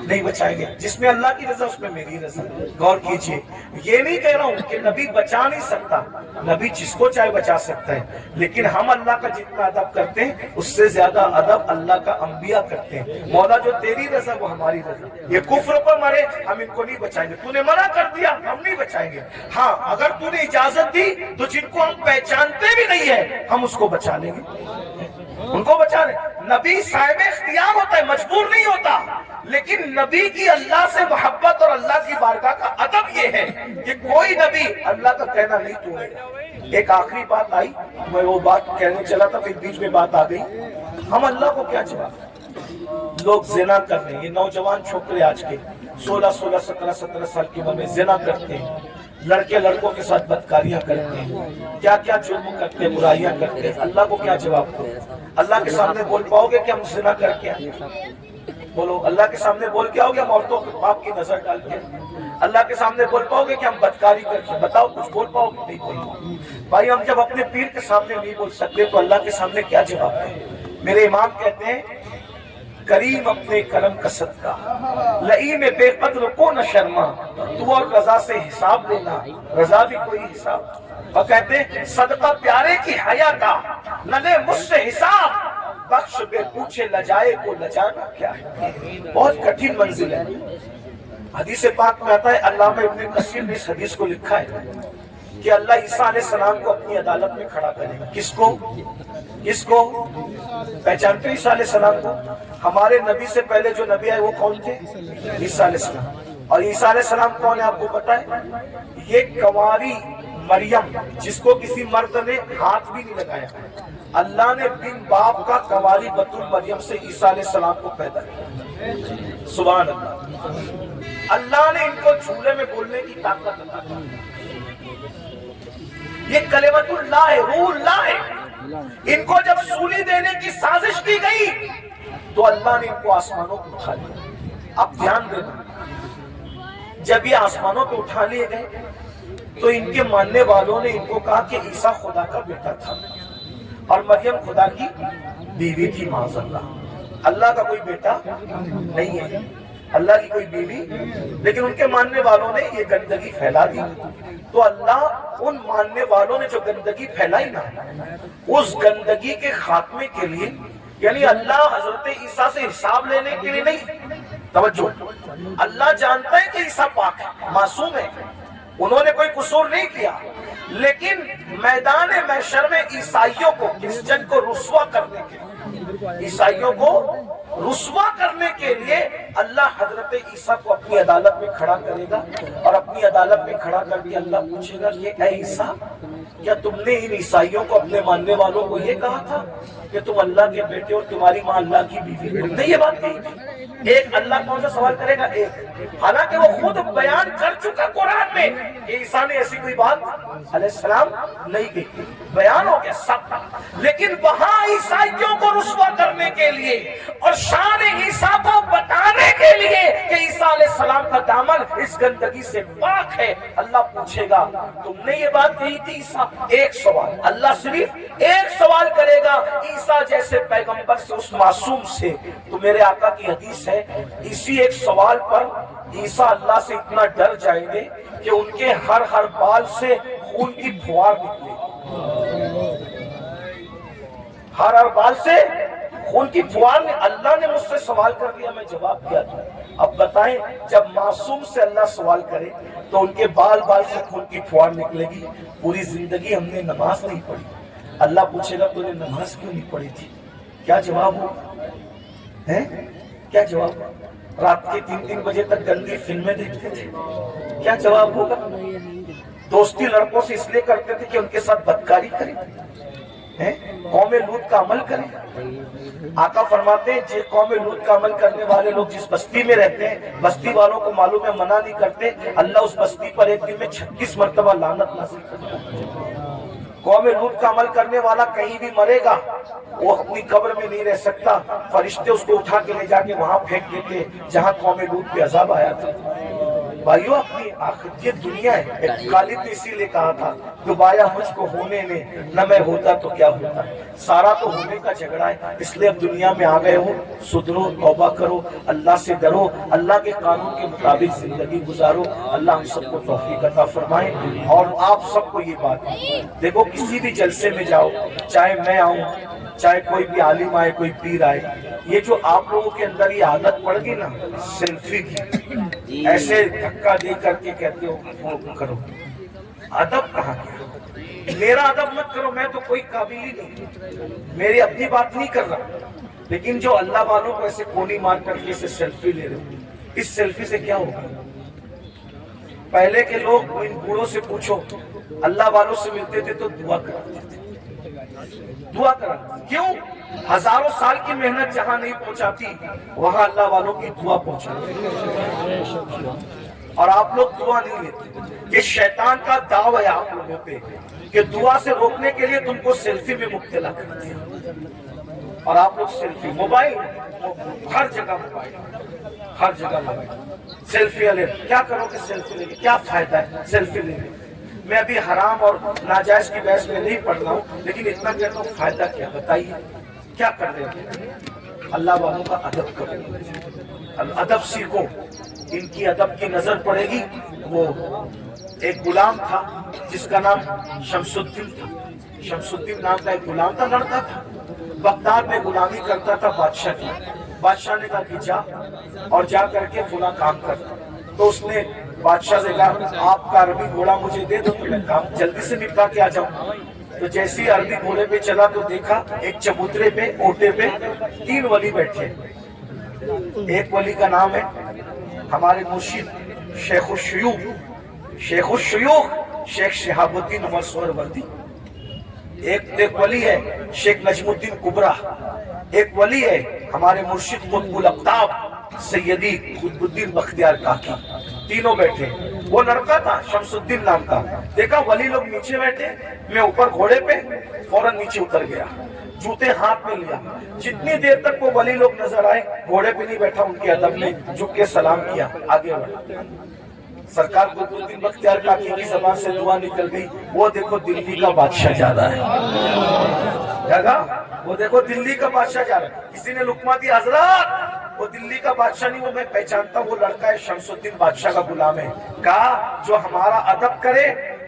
नहीं बचाएंगे। जिसमें अल्लाह की रजा उसमें मेरी रजा। गौर कीजिए, ये नहीं कह रहा हूं कि नबी बचा नहीं सकता, नबी जिसको चाहे बचा सकता है, लेकिन हम अल्लाह का जितना अदब करते हैं उससे ज्यादा अदब अल्लाह का अंबिया करते हैं। मौला जो तेरी रजा वो हमारी रजा। ये कुफ्र पर मरे, हम इनको नहीं बचाएंगे। तूने मना कर दिया, हम नहीं बचाएंगे। हाँ, अगर तूने इजाजत दी तो जिनको हम पहचानते भी नहीं है हम उसको बचा लेंगे, उनको बचा ले। नबी साहिब इख्तियार होता है, मजबूर नहीं होता। लेकिन नबी की अल्लाह से मोहब्बत और अल्लाह की बारगाह का अदब ये है कि कोई नबी अल्लाह का कहना नहीं तोड़ेगा। एक आखिरी बात आई, मैं वो बात कहने चला था, फिर बीच में बात आ गई। हम अल्लाह को क्या जवाब? लोग जिना कर रहे हैं, ये नौजवान छोकरे आज के 16, 17 साल की उम्र में जिना करते हैं, लड़के लड़कों के साथ बदकारियां करते हैं, क्या क्या जुल्म करते हैं, बुराइयां करते हैं। अल्लाह को क्या जवाब दो? अल्लाह के सामने बोल पाओगे कि हम जिना करके आए? बोलो, अल्लाह के सामने बोल के आओगे हम औरतों के बाप की नजर डाल के? अल्लाह के सामने बोल पाओगे कि हम बदकारी करके? बताओ, कुछ बोल पाओगे? नहीं बोल पाओगे। भाई, हम जब अपने पीर के सामने नहीं बोल सकते तो अल्लाह के सामने क्या जवाब दें? मेरे इमाम कहते हैं, करीम अपने करम का सदका, लई में बेकद्र को न शर्मा, तू और रजा से हिसाब लेना, रजा भी कोई हिसाब। और कहते हैं, सदका प्यारे की हया का, न ले मुझसे हिसाब, बख्श बे पूछे लजाए को लजाना क्या है। बहुत कठिन मंजिल है। हदीस पाक में आता है, अल्लामा इब्न कसीर ने इस हदीस को लिखा है कि अल्लाह ईसा अलैहिस्सलाम को अपनी अदालत में खड़ा करेगा। किसको? किसको? पहचानते हो ईसा अलैहिस्सलाम को? हमारे नबी से पहले जो नबी आए वो कौन थे? ईसा अलैहिस्सलाम। और ईसा अलैहिस्सलाम कौन है आपको पता है? ये कंवारी मरियम, जिसको किसी मर्द ने हाथ भी नहीं लगाया, अल्लाह ने बिन बाप का कंवारी बतूल मरियम से ईसा अलैहिस्सलाम को पैदा किया। सुभान अल्लाह। अल्लाह ने इनको झूले में बोलने की ताकत अता की। ये कलिमतुल्लाह है, रूहुल्लाह है। इनको जब सूली देने की साजिश की गई तो अल्लाह ने इनको आसमानों पे उठा लिया। अब ध्यान देना, जब ये आसमानों पे उठा लिए गए तो इनके मानने वालों ने इनको कहा कि ईसा खुदा का बेटा था और मरियम खुदा की बीवी थी। माज़अल्लाह, अल्लाह का कोई बेटा नहीं है, अल्लाह की कोई बीवी। लेकिन उनके मानने वालों ने ये गंदगी फैला दी। तो अल्लाह उन मानने वालों ने जो गंदगी फैलाई ना, उस गंदगी के खात्मे के लिए, यानी अल्लाह हजरत ईसा से हिसाब लेने के लिए नहीं, तवज्जो, अल्लाह जानता है कि ईसा पाक है, मासूम है, उन्होंने कोई कसूर नहीं किया, लेकिन मैदान महशर में ईसाइयों को, क्रिश्चियन को रुस्वा करने के लिए, ईसाइयों को रुस्वा करने के लिए अल्लाह हजरत ईसा को अपनी अदालत में खड़ा करेगा। और अपनी अदालत में खड़ा करके अल्लाह पूछेगा कि ऐ ईसा, क्या तुमने इन ईसाइयों को, अपने मानने वालों को ये कहा था कि तुम अल्लाह के बेटे और तुम्हारी माँ अल्लाह की बीवी? तुमने ये बात कही थी? एक अल्लाह कौन सा सवाल करेगा? एक। हालांकि वो खुद बयान कर चुका कुरान में कि ईसा ने ऐसी कोई बात अलैहिस्सलाम नहीं कही, बयान हो गया सब। लेकिन वहां ईसाइयों को रुस्वा करने के लिए और शान ईसा को बताने के लिए कि ईसा अलैहिस्सलाम का दामन इस गंदगी से पाक है, अल्लाह पूछेगा तुमने ये बात कही थी ईसा? एक सवाल, अल्लाह सिर्फ एक सवाल करेगा ईसा जैसे पैगंबर से, उस मासूम से। तो मेरे आका की हदीस है, इसी एक सवाल पर ईसा अल्लाह से इतना डर जाएंगे कि उनके हर बाल से खून की फुहार निकलेगी, हर बाल से खून की फुहार। अल्लाह ने मुझसे सवाल कर दिया, मैं जवाब दिया था। अब बताएं, जब मासूम से अल्लाह सवाल करे तो उनके बाल से खून की फुहार निकलेगी। पूरी जिंदगी हमने नमाज नहीं पढ़ी, अल्लाह पूछेगा तूने नमाज क्यों नहीं पढ़ी थी? क्या जवाब हो? ہیں کیا جواب؟ رات کے 3 بجے تک گندی فلمیں دیکھتے تھے، کیا جواب ہوگا؟ دوستی لڑکوں سے اس لیے کرتے تھے کہ ان کے ساتھ بدکاری کریں، قوم لوط کا عمل کریں۔ آقا فرماتے ہیں جی قوم لوط کا عمل کرنے والے لوگ جس بستی میں رہتے ہیں، بستی والوں کو معلوم ہے منع نہیں کرتے، اللہ اس بستی پر ایک دن میں 36 مرتبہ لعنت نازل کرتا ہے۔ قوم لوط کا عمل کرنے والا کہیں بھی مرے گا، وہ اپنی قبر میں نہیں رہ سکتا، فرشتے اس کو اٹھا کے لے جا کے وہاں پھینک دیتے جہاں قوم لوط پہ عذاب آیا تھا۔ بھائیو اپنی آخرت یہ دنیا ہے، ایک غالب نے اسی لیے کہا تھا ڈبایا مجھ کو ہونے نے، نہ میں ہوتا تو کیا ہوتا، سارا تو ہونے کا جھگڑا ہے، اس لیے اب دنیا میں آ گئے ہو، سدھرو، توبہ کرو، اللہ سے ڈرو، اللہ کے قانون کے مطابق زندگی گزارو۔ اللہ ہم سب کو توفیق عطا فرمائے۔ اور آپ سب کو یہ بات دیکھو، کسی بھی جلسے میں جاؤ، چاہے میں آؤں، چاہے کوئی بھی عالم آئے، کوئی پیر آئے، یہ جو آپ لوگوں کے اندر یہ عادت پڑ گئی نا سیلفی کی، ایسے دھکا دے کر کے کہتے ہو وہ کرو، ادب کہاں گیا؟ میرا ادب مت کرو، میں تو کوئی قابل ہی نہیں، میری اپنی بات نہیں کر رہا، لیکن جو اللہ والوں کو ایسے کونی مار کر کے اسے سیلفی لے رہے ہو، اس سیلفی سے کیا ہوگا؟ پہلے کے لوگ ان بوڑھوں سے پوچھو، اللہ والوں سے ملتے تھے تو دعا کرتے تھے، دعا کرا، کیوں؟ ہزاروں سال کی محنت جہاں نہیں پہنچاتی وہاں اللہ والوں کی دعا پہنچاتی، اور آپ لوگ دعا نہیں لیتے۔ یہ شیطان کا دعویٰ ہے آپ لوگوں پہ کہ دعا سے روکنے کے لیے تم کو سیلفی میں مبتلا کر دیا، اور آپ لوگ سیلفی، موبائل، ہر جگہ موبائل، ہر جگہ موبائل، سیلفی لے، کیا کرو گے سیلفی لے کے؟ کیا فائدہ ہے سیلفی لے کے؟ میں ابھی حرام اور ناجائز کی بحث میں نہیں پڑھ رہا ہوں، لیکن اتنا کہتا ہوں فائدہ کیا؟ بتائیے کیا کر رہے ہیں؟ اللہ والوں کا ادب کرو، ادب سیکھو، ان کی ادب کی نظر پڑے گی۔ وہ ایک غلام تھا جس کا نام شمس الدین تھا، شمس الدین نام کا ایک غلام تھا، لڑکا تھا، بغداد میں غلامی کرتا تھا بادشاہ کی۔ بادشاہ نے کہا کہ جا اور جا کر کے فلاں کام کر، تو اس نے بادشاہ سے کہا آپ کا عربی گھوڑا مجھے دے دو تو میں کام جلدی سے نپٹا کے آ جاؤں۔ تو جیسے ہی عربی گھوڑے پہ چلا تو دیکھا ایک چبوترے پہ، اوٹے پہ 3 ولی بیٹھے، ایک ولی کا نام ہے ہمارے مرشد شیخ الشیوخ شیخ شہاب الدین عمر سہروردی، ایک ولی ہے شیخ نجم الدین کبرا، ایک ولی ہے ہمارے مرشد قطب الاقطاب سیدی قطب الدین بختیار کاکی، تینوں بیٹھے۔ وہ لڑکا تھا شمس الدین نام کا، دیکھا ولی لوگ نیچے بیٹھے، میں اوپر گھوڑے پہ، فوراً نیچے اتر گیا، جوتے ہاتھ میں لیا، جتنی دیر تک وہ ولی لوگ نظر آئے گھوڑے پہ نہیں بیٹھا، ان کے ادب میں جھک کے سلام کیا، آگے بڑھا۔ سرکار قطب الدین بختیار کاکی کی زبان سے دعا نکل گئی، وہ دیکھو دلی کا بادشاہ جا رہا ہے، جگہ وہ دیکھو دلی کا بادشاہ جا رہا ہے۔ کسی نے لقمہ دی، حضرات وہ دلی کا بادشاہ نہیں، وہ میں پہچانتا ہوں، وہ لڑکا ہے شمس الدین بادشاہ کا غلام ہے۔ کہا جو ہمارا ادب کرے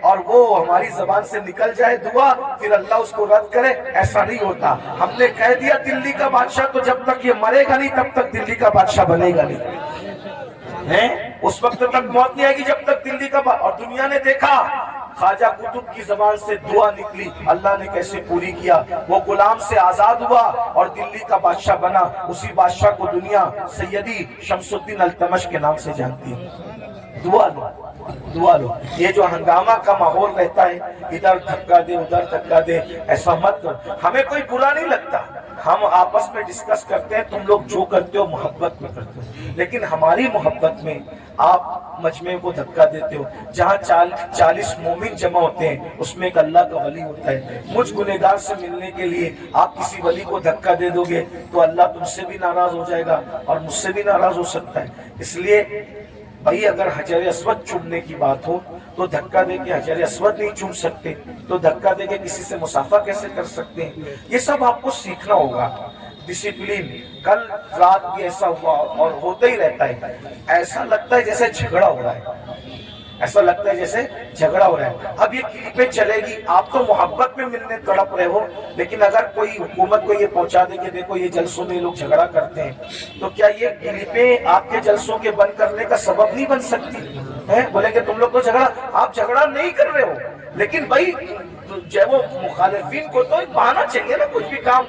اور وہ ہماری زبان سے نکل جائے دعا، پھر اللہ اس کو رد کرے، ایسا نہیں ہوتا۔ ہم نے کہہ دیا دلی کا بادشاہ، تو جب تک یہ مرے گا نہیں تب تک دلی کا بادشاہ بنے گا نہیں، اس وقت تک موت نہیں آئے گی جب تک دلی کا اور دنیا نے دیکھا خواجہ قطب کی زبان سے دعا نکلی، اللہ نے کیسے پوری کیا، وہ غلام سے آزاد ہوا اور دلی کا بادشاہ بنا۔ اسی بادشاہ کو دنیا سیدی شمس الدین التمش کے نام سے جانتی ہے۔ دعا لو، دعا لو۔ یہ جو ہنگامہ کا ماحول رہتا ہے، ادھر دھکا دے ادھر دھکا دے، ایسا مت کرو۔ ہمیں کوئی برا نہیں لگتا، ہم آپس میں ڈسکس کرتے ہیں، تم لوگ جو کرتے ہو محبت میں کرتے ہو، لیکن ہماری محبت میں آپ مجمع کو دھکا دیتے ہو۔ جہاں 40 مومن جمع ہوتے ہیں اس میں ایک اللہ کا ولی ہوتا ہے، مجھ گنہگار سے ملنے کے لیے آپ کسی ولی کو دھکا دے دو گے تو اللہ تم سے بھی ناراض ہو جائے گا اور مجھ سے بھی ناراض ہو سکتا ہے۔ اس لیے بھائی اگر حجر اسود چومنے کی بات ہو تو دھکا دے کے حجر اسود نہیں چوم سکتے، تو دھکا دے کے کسی سے مصافحہ کیسے کر سکتے ہیں؟ یہ سب آپ کو سیکھنا ہوگا، ڈسپلین۔ کل رات بھی ایسا ہوا اور ہوتا ہی رہتا ہے، ایسا لگتا ہے جیسے جھگڑا ہو رہا ہے، ایسا لگتا ہے جیسے جھگڑا ہو رہا ہے۔ اب یہ کلپیں چلے گی، آپ تو محبت میں ملنے تڑپ رہے ہو، لیکن اگر کوئی حکومت کو یہ پہنچا دے کہ دیکھو یہ جلسوں میں لوگ جھگڑا کرتے ہیں، تو کیا یہ کلپیں آپ کے جلسوں کے بند کرنے کا سبب نہیں بن سکتی ہے؟ بولے کہ تم لوگ تو جھگڑا، آپ جھگڑا نہیں کر رہے ہو، لیکن بھائی جو وہ مخالفین کو تو بہانا چاہیے نا، کچھ بھی کام